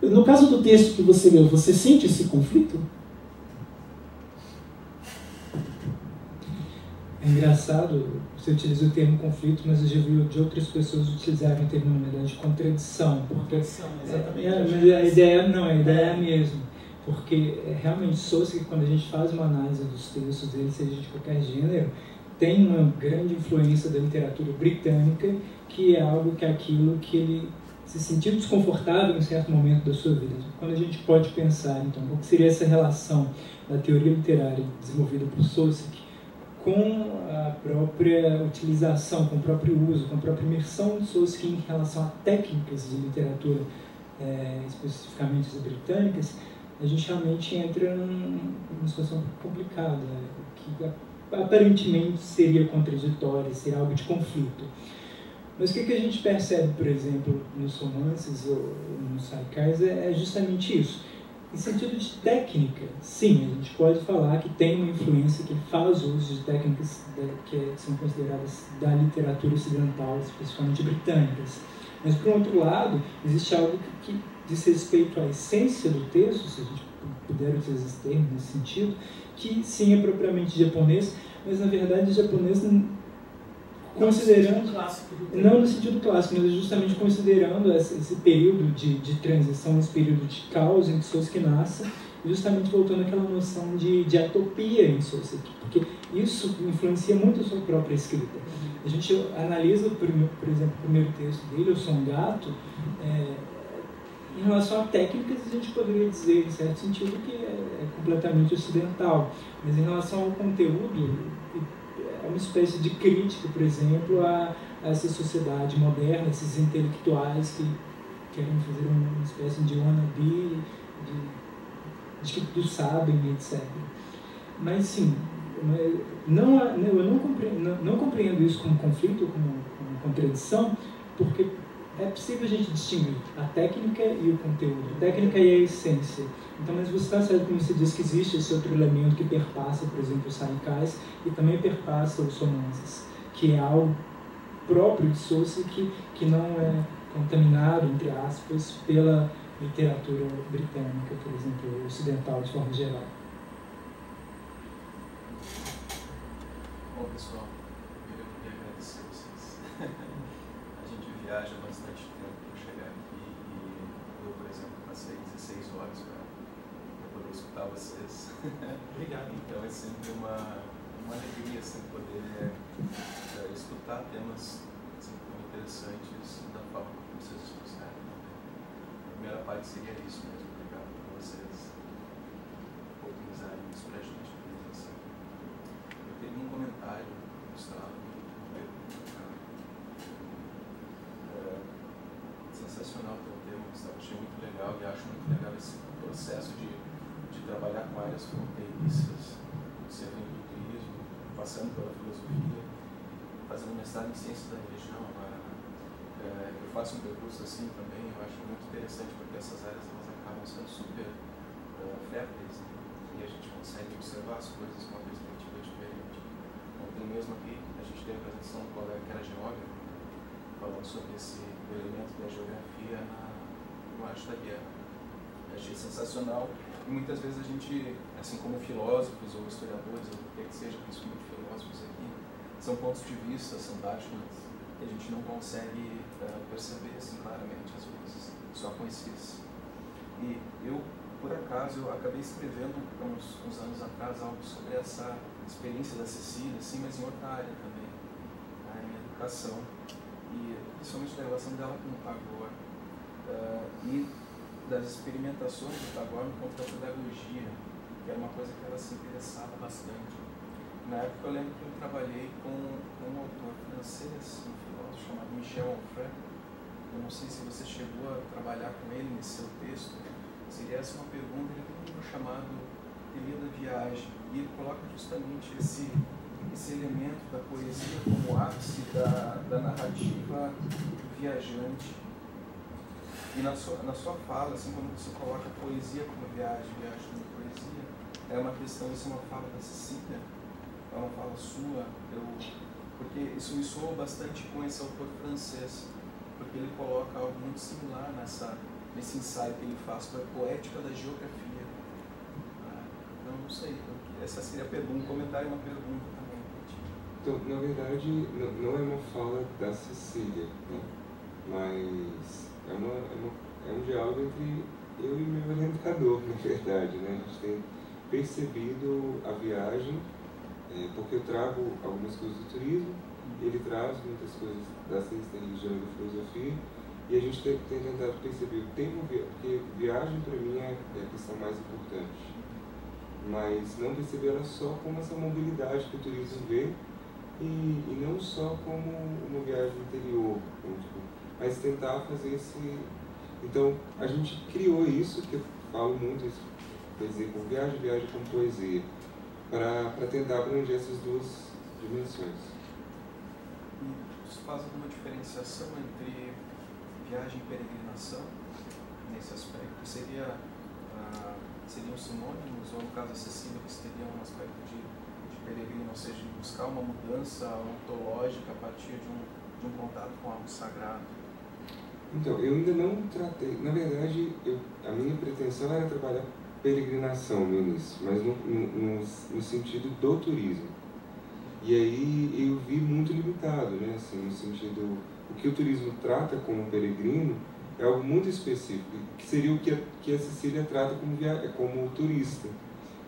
Speaker 6: No caso do texto que você leu, você sente esse conflito?
Speaker 1: É engraçado, você utiliza o termo conflito, mas eu já vi de outras pessoas utilizarem o termo, na verdade, de contradição.
Speaker 6: Contradição, exatamente.
Speaker 1: Mas a ideia não, a ideia é a mesma. Porque realmente Sosek, quando a gente faz uma análise dos textos dele, seja de qualquer gênero, tem uma grande influência da literatura britânica, que é algo que é aquilo que ele se sentiu desconfortável em certo momento da sua vida. Quando a gente pode pensar, então, o que seria essa relação da teoria literária desenvolvida por Sosek com a própria utilização, com o próprio uso, com a própria imersão de Sosek em relação a técnicas de literatura, especificamente as britânicas, a gente realmente entra numa situação complicada, que aparentemente seria contraditória, seria algo de conflito. Mas o que a gente percebe, por exemplo, nos romances ou nos haikais é justamente isso. Em sentido de técnica, sim, a gente pode falar que tem uma influência, que ele faz uso de técnicas que são consideradas da literatura ocidental, especificamente britânicas. Mas, por outro lado, existe algo que diz respeito à essência do texto, se a gente puderam utilizar esse termo nesse sentido, que sim é propriamente japonês, mas na verdade japonês considerando, não no sentido clássico, mas justamente considerando esse período de transição, esse período de caos em Soseki nasce, justamente voltando àquela noção de atopia em Soseki, porque isso influencia muito a sua própria escrita. A gente analisa, por exemplo, o primeiro texto dele, Eu Sou um Gato, em relação a técnicas, a gente poderia dizer, em certo sentido, que é completamente ocidental, mas em relação ao conteúdo, é uma espécie de crítica, por exemplo, a essa sociedade moderna, esses intelectuais que querem fazer uma espécie de wannabe, de que tudo sabem, etc. Mas, sim, eu não compreendo isso como conflito, como contradição, porque é possível a gente distinguir a técnica e o conteúdo, a técnica e a essência. Então, mas você está certo quando você diz que existe esse outro elemento que perpassa, por exemplo, os haikais e também perpassa os romances, que é algo próprio de Soseki que não é contaminado, entre aspas, pela literatura britânica, por exemplo, ocidental de forma geral.
Speaker 8: Bom, pessoal, eu queria agradecer a vocês. A gente viaja bastante tempo para chegar aqui e eu, por exemplo, passei 16 horas para poder escutar vocês.
Speaker 1: Obrigado.
Speaker 8: Então é sempre uma alegria assim, poder escutar temas assim, tão interessantes da forma como vocês expuseram. A primeira parte seria isso mesmo. Obrigado por vocês oportunizarem isso para a gente. Eu tenho um comentário, Gustavo. Sensacional o teu tema, Gustavo. Achei muito legal e acho muito legal esse processo de trabalhar com áreas fronteiristas, você vem do turismo, passando pela filosofia, fazendo mestrado em ciências da religião agora. Eu faço um percurso assim também, eu acho muito interessante porque essas áreas elas acabam sendo super férteis, né? E a gente consegue observar as coisas com uma perspectiva diferente. Ontem mesmo aqui a gente teve a apresentação do colega que era geógrafo, falando sobre esse elemento da geografia no arte da guerra. Eu achei sensacional e muitas vezes a gente, assim como filósofos ou historiadores, ou o que seja, principalmente filósofos aqui, são pontos de vista, são backgrounds que a gente não consegue perceber assim claramente às vezes, só com esses. E eu, por acaso, eu acabei escrevendo uns anos atrás algo sobre essa experiência da Cecília, assim, mas em outra área também, em educação, e principalmente da relação dela com o Tagore, e das experimentações do Tagore contra a pedagogia, que era uma coisa que ela se interessava bastante. Na época eu lembro que eu trabalhei com um autor francês, um filósofo chamado Michel Onfray. Eu não sei se você chegou a trabalhar com ele nesse seu texto. Seria essa uma pergunta. Ele tem um livro chamado Teoria da Viagem, e ele coloca justamente esse elemento da poesia como ápice da narrativa viajante. E na sua fala, assim, quando você coloca poesia como viagem como poesia, é uma questão, isso é uma fala da Cecília, é uma fala sua, porque isso me soou bastante com esse autor francês, porque ele coloca algo muito similar nesse ensaio que ele faz para a poética da geografia. Então, não sei, essa seria a pergunta, um comentário e uma pergunta também.
Speaker 5: Então, na verdade, não é uma fala da Cecília, né? Mas é um diálogo entre eu e meu orientador, na verdade, né? A gente tem percebido a viagem, porque eu trago algumas coisas do turismo, ele traz muitas coisas da ciência, da religião e da filosofia, e a gente tem tentado perceber o tempo, porque viagem para mim é a questão mais importante, mas não perceber ela só como essa mobilidade que o turismo vê, e não só como uma viagem interior, mas tentar fazer esse... Então, a gente criou isso, que eu falo muito, isso, poesia com viagem com poesia, para tentar abranger essas duas dimensões.
Speaker 8: E isso faz alguma diferenciação entre viagem e peregrinação, nesse aspecto? Seriam sinônimos, ou no caso da Cecília, que seria um aspecto de peregrino, ou seja, de buscar uma mudança ontológica a partir de um contato com algo sagrado?
Speaker 5: Então, eu ainda não tratei, na verdade, a minha pretensão era trabalhar peregrinação no início, mas no sentido do turismo. E aí eu vi muito limitado, né? Assim, no sentido, o que o turismo trata como peregrino é algo muito específico, que seria o que a Cecília trata como turista.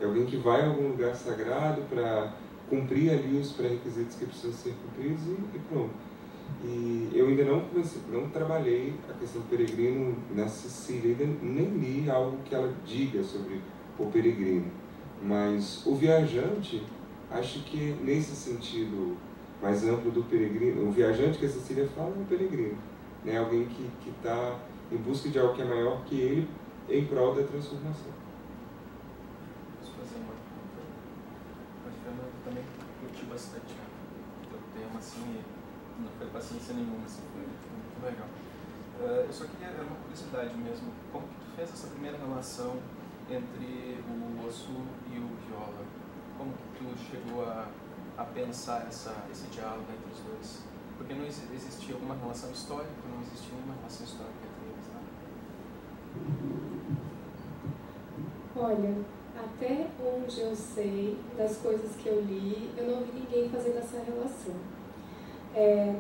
Speaker 5: É alguém que vai a algum lugar sagrado para cumprir ali os pré-requisitos que precisam ser cumpridos e pronto. E eu ainda não trabalhei a questão do peregrino na Cecília, ainda nem li algo que ela diga sobre o peregrino. Mas o viajante, acho que nesse sentido mais amplo do peregrino, o viajante que a Cecília fala é um peregrino, né? Alguém que está em busca de algo que é maior que ele em prol da transformação.
Speaker 8: Posso fazer uma pergunta? Eu também curti bastante o tema, assim, não foi paciência nenhuma, assim, foi muito legal. Eu só queria, era uma curiosidade mesmo, como que tu fez essa primeira relação entre o osso e o viola? Como que tu chegou a pensar esse diálogo entre os dois? Porque não existia alguma relação histórica, não existia nenhuma relação histórica entre eles, né?
Speaker 3: Olha, até onde eu sei, das coisas que eu li, eu não vi ninguém fazendo essa relação.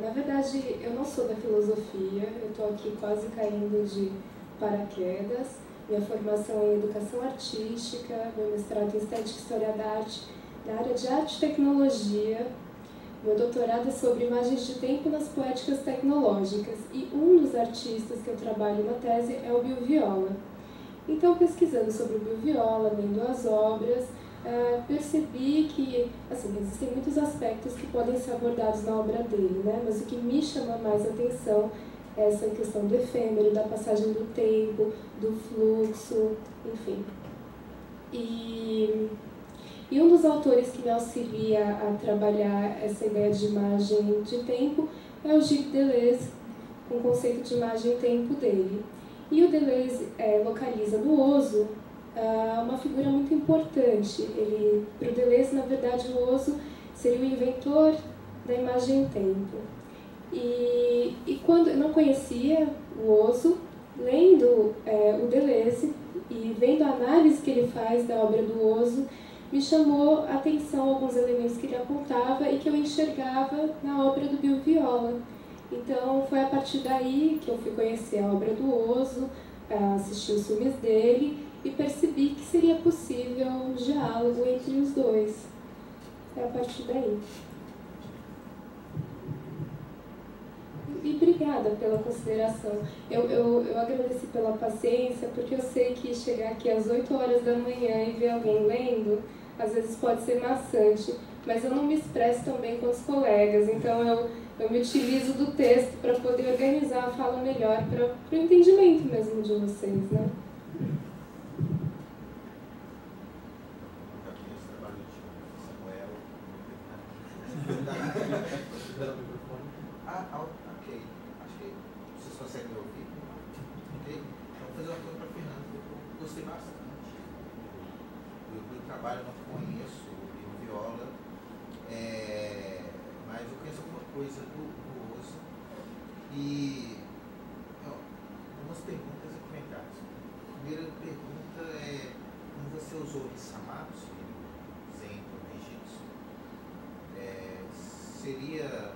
Speaker 3: Na verdade, eu não sou da filosofia, eu estou aqui quase caindo de paraquedas. Minha formação é em educação artística, meu mestrado em estética e história da arte, na área de arte e tecnologia. Meu doutorado é sobre imagens de tempo nas poéticas tecnológicas e um dos artistas que eu trabalho na tese é o Bill Viola. Então, pesquisando sobre o Bill Viola, lendo as obras, percebi que assim, existem muitos aspectos que podem ser abordados na obra dele, né? Mas o que me chama mais atenção é essa questão do efêmero, da passagem do tempo, do fluxo, enfim. E um dos autores que me auxilia a trabalhar essa ideia de imagem de tempo é o Gilles Deleuze, com o conceito de imagem e tempo dele. E o Deleuze localiza no oso uma figura muito importante. Para o Deleuze, na verdade, o oso seria o inventor da imagem e tempo. E quando eu não conhecia o oso, lendo o Deleuze e vendo a análise que ele faz da obra do oso, me chamou a atenção alguns elementos que ele apontava e que eu enxergava na obra do Bill Viola. Então, foi a partir daí que eu fui conhecer a obra do oso, assistir os filmes dele e percebi que seria possível um diálogo entre os dois. É a partir daí. E obrigada pela consideração. Eu agradeci pela paciência, porque eu sei que chegar aqui às 8 horas da manhã e ver alguém lendo, às vezes pode ser maçante, mas eu não me expresso tão bem com os colegas, então eu me utilizo do texto para poder organizar a fala melhor, para o entendimento mesmo de vocês, né?
Speaker 9: Ok. Acho que vocês conseguem me ouvir. Ok? Então, vou fazer uma coisa para a Fernanda, que eu gostei bastante. Eu trabalho, não conheço o Viola, mas eu conheço alguma coisa do oso. E algumas perguntas e comentários. A primeira pergunta é como você usou o Isamatsu, Zen no Egito. Seria,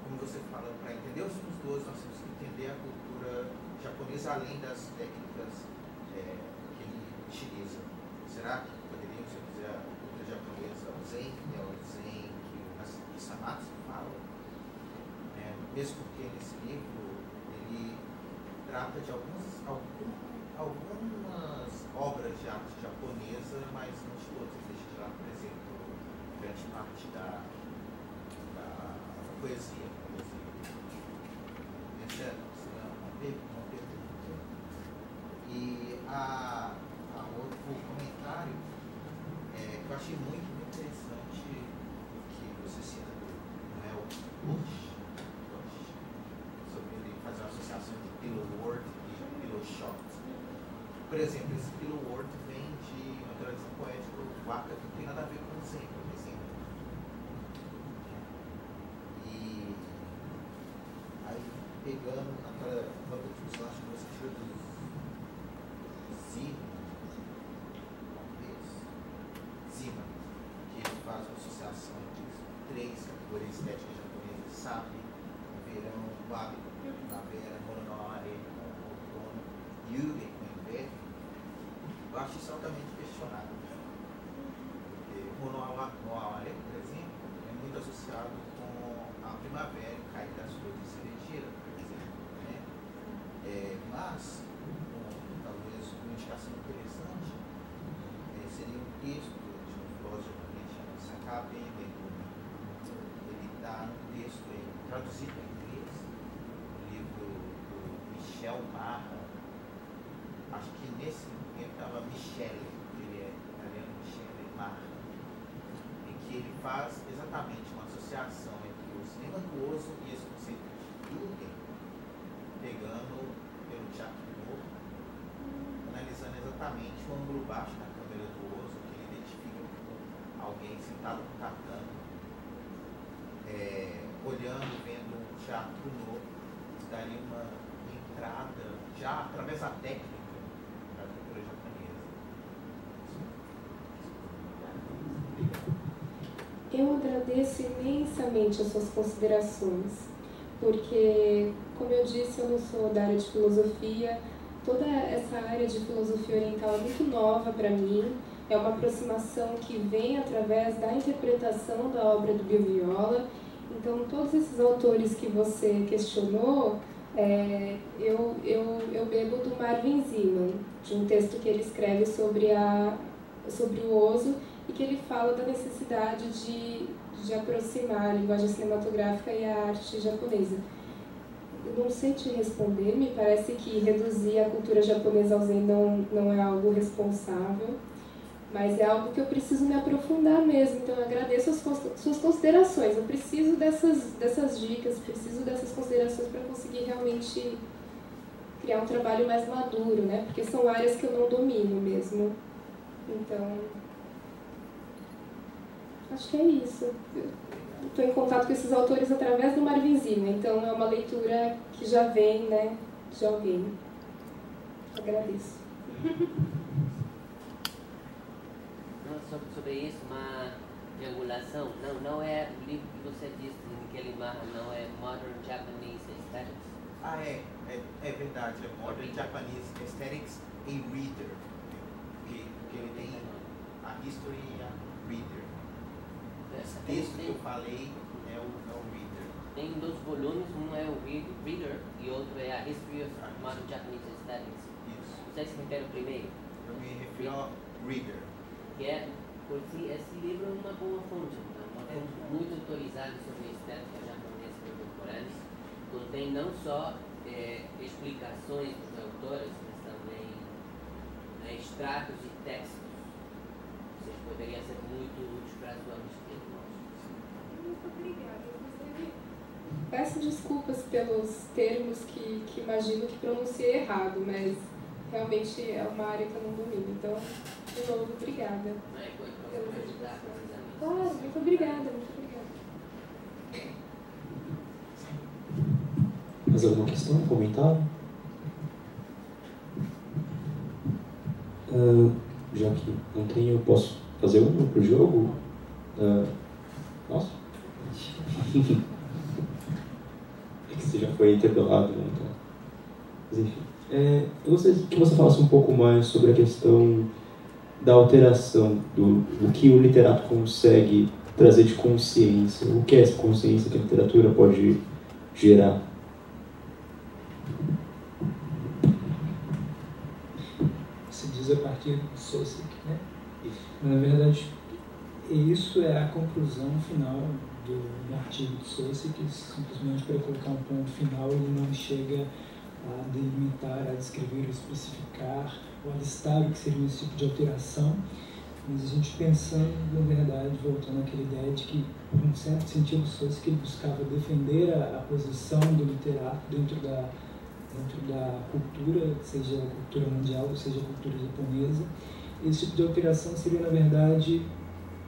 Speaker 9: como você fala, para entender os filmes do oso, nós temos que entender a cultura japonesa além das técnicas que ele utiliza. Será que poderíamos dizer a cultura japonesa, o Zen, que é o Zen que o Isamatsu fala? Mesmo porque nesse livro ele trata de algumas obras de arte japonesa, mas não de todas. Ele deixa de lá, por exemplo, grande parte da poesia. Essa é uma pergunta. E outro comentário que eu achei muito interessante, que você cita do Noel Bush, sobre ele fazer uma associação entre pillow word e pillow shot. Por exemplo, esse pillow word vem de uma tradição poética waka que não tem nada a ver com o Zen, por exemplo. E aí, pegando aquela discussão, acho que você tira do Zino, combinação dos 3 categorias estéticas japonesas: sabe, verão, wabi, primavera, mononoare, outono, yugen, inverno. Eu acho isso altamente questionável. Mononoare, por exemplo, é muito associado com a primavera, o cair das flores de cerejeira, por exemplo, né? Mas, talvez uma indicação interessante seria um texto de um filósofo japonês chamado Sakabe Megumi. Ele está no texto traduzido para inglês, no livro do Michel Marra. Acho que nesse momento estava Michele, ele é italiano, Michele Marra, em que ele faz exatamente uma associação entre o cinema do Ozu e esse conceito de Yugen, pegando pelo teatro novo, analisando exatamente o ângulo baixo da câmera do Ozu, que ele identifica como alguém sentado no tatame, olhando, vendo um teatro novo, daria uma entrada já através da técnica da cultura japonesa.
Speaker 3: Eu agradeço imensamente as suas considerações, porque, como eu disse, eu não sou da área de filosofia. Toda essa área de filosofia oriental é muito nova para mim, é uma aproximação que vem através da interpretação da obra do Bill Viola. Então, todos esses autores que você questionou, eu bebo do Marvin Zeeman, de um texto que ele escreve sobre o Ozu, e que ele fala da necessidade de aproximar a linguagem cinematográfica e a arte japonesa. Eu não sei te responder, me parece que reduzir a cultura japonesa ao zen não é algo responsável, mas é algo que eu preciso me aprofundar mesmo. Então eu agradeço as suas considerações, eu preciso dessas dicas, preciso dessas considerações para conseguir realmente criar um trabalho mais maduro, né? Porque são áreas que eu não domino mesmo. Então, acho que é isso. Estou em contato com esses autores através do Marvin Zeeman, então é uma leitura que já vem, né, de alguém. Agradeço.
Speaker 7: Sobre isso, uma triangulação, não é o livro que você disse, naquele marra, não é Modern Japanese Aesthetics?
Speaker 9: É verdade, é Modern Japanese Aesthetics e Reader, porque ele tem a History e a Reader. Esse texto que eu falei é o Reader.
Speaker 7: Tem 2 volumes, um é o Reader e outro é a History of Modern Japanese Aesthetics.
Speaker 9: Isso.
Speaker 7: Você se refere ao primeiro?
Speaker 9: Eu me refiro ao Reader.
Speaker 7: Que é, por si, esse livro é uma boa fonte, então, uma fonte muito autorizada sobre a estética japonesa contemporânea. Contém não só explicações dos autores, mas também extratos e textos. Vocês poderiam ser muito úteis para a sua pesquisa.
Speaker 3: Muito obrigada. Peço desculpas pelos termos que imagino que pronunciei errado, mas realmente é uma área que eu não domino. Então, de novo, obrigada. Claro, muito obrigada, muito obrigada.
Speaker 2: Mais alguma questão, comentário? Já que não tenho, eu posso fazer uma pro jogo? Nossa? É que você já foi interpelado, né? Então. Mas enfim. Eu gostaria que você falasse um pouco mais sobre a questão da alteração, do que o literato consegue trazer de consciência. O que é essa consciência que a literatura pode gerar?
Speaker 1: Se diz a partir do Sosek, né? Mas, na verdade, isso é a conclusão final do artigo de Sosek, que simplesmente para colocar um ponto final ele não chega a delimitar, a descrever, a especificar, ou a listar o que seria esse tipo de alteração, mas a gente pensando, na verdade, voltando àquela ideia de que, em certo sentido, Sosek ele buscava defender a posição do literato dentro da cultura, seja a cultura mundial, seja a cultura japonesa. Esse tipo de alteração seria, na verdade,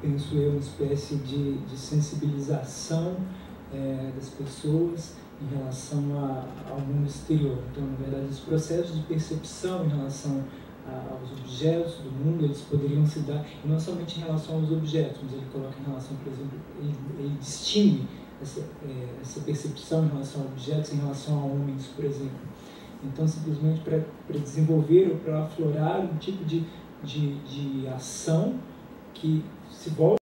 Speaker 1: penso eu, uma espécie de sensibilização das pessoas em relação ao mundo exterior. Então, na verdade, os processos de percepção em relação aos objetos do mundo, eles poderiam se dar, e não somente em relação aos objetos, mas ele coloca em relação, por exemplo, ele distingue essa percepção em relação a objetos, em relação a homens, por exemplo. Então, simplesmente para desenvolver ou para aflorar um tipo de ação que se volta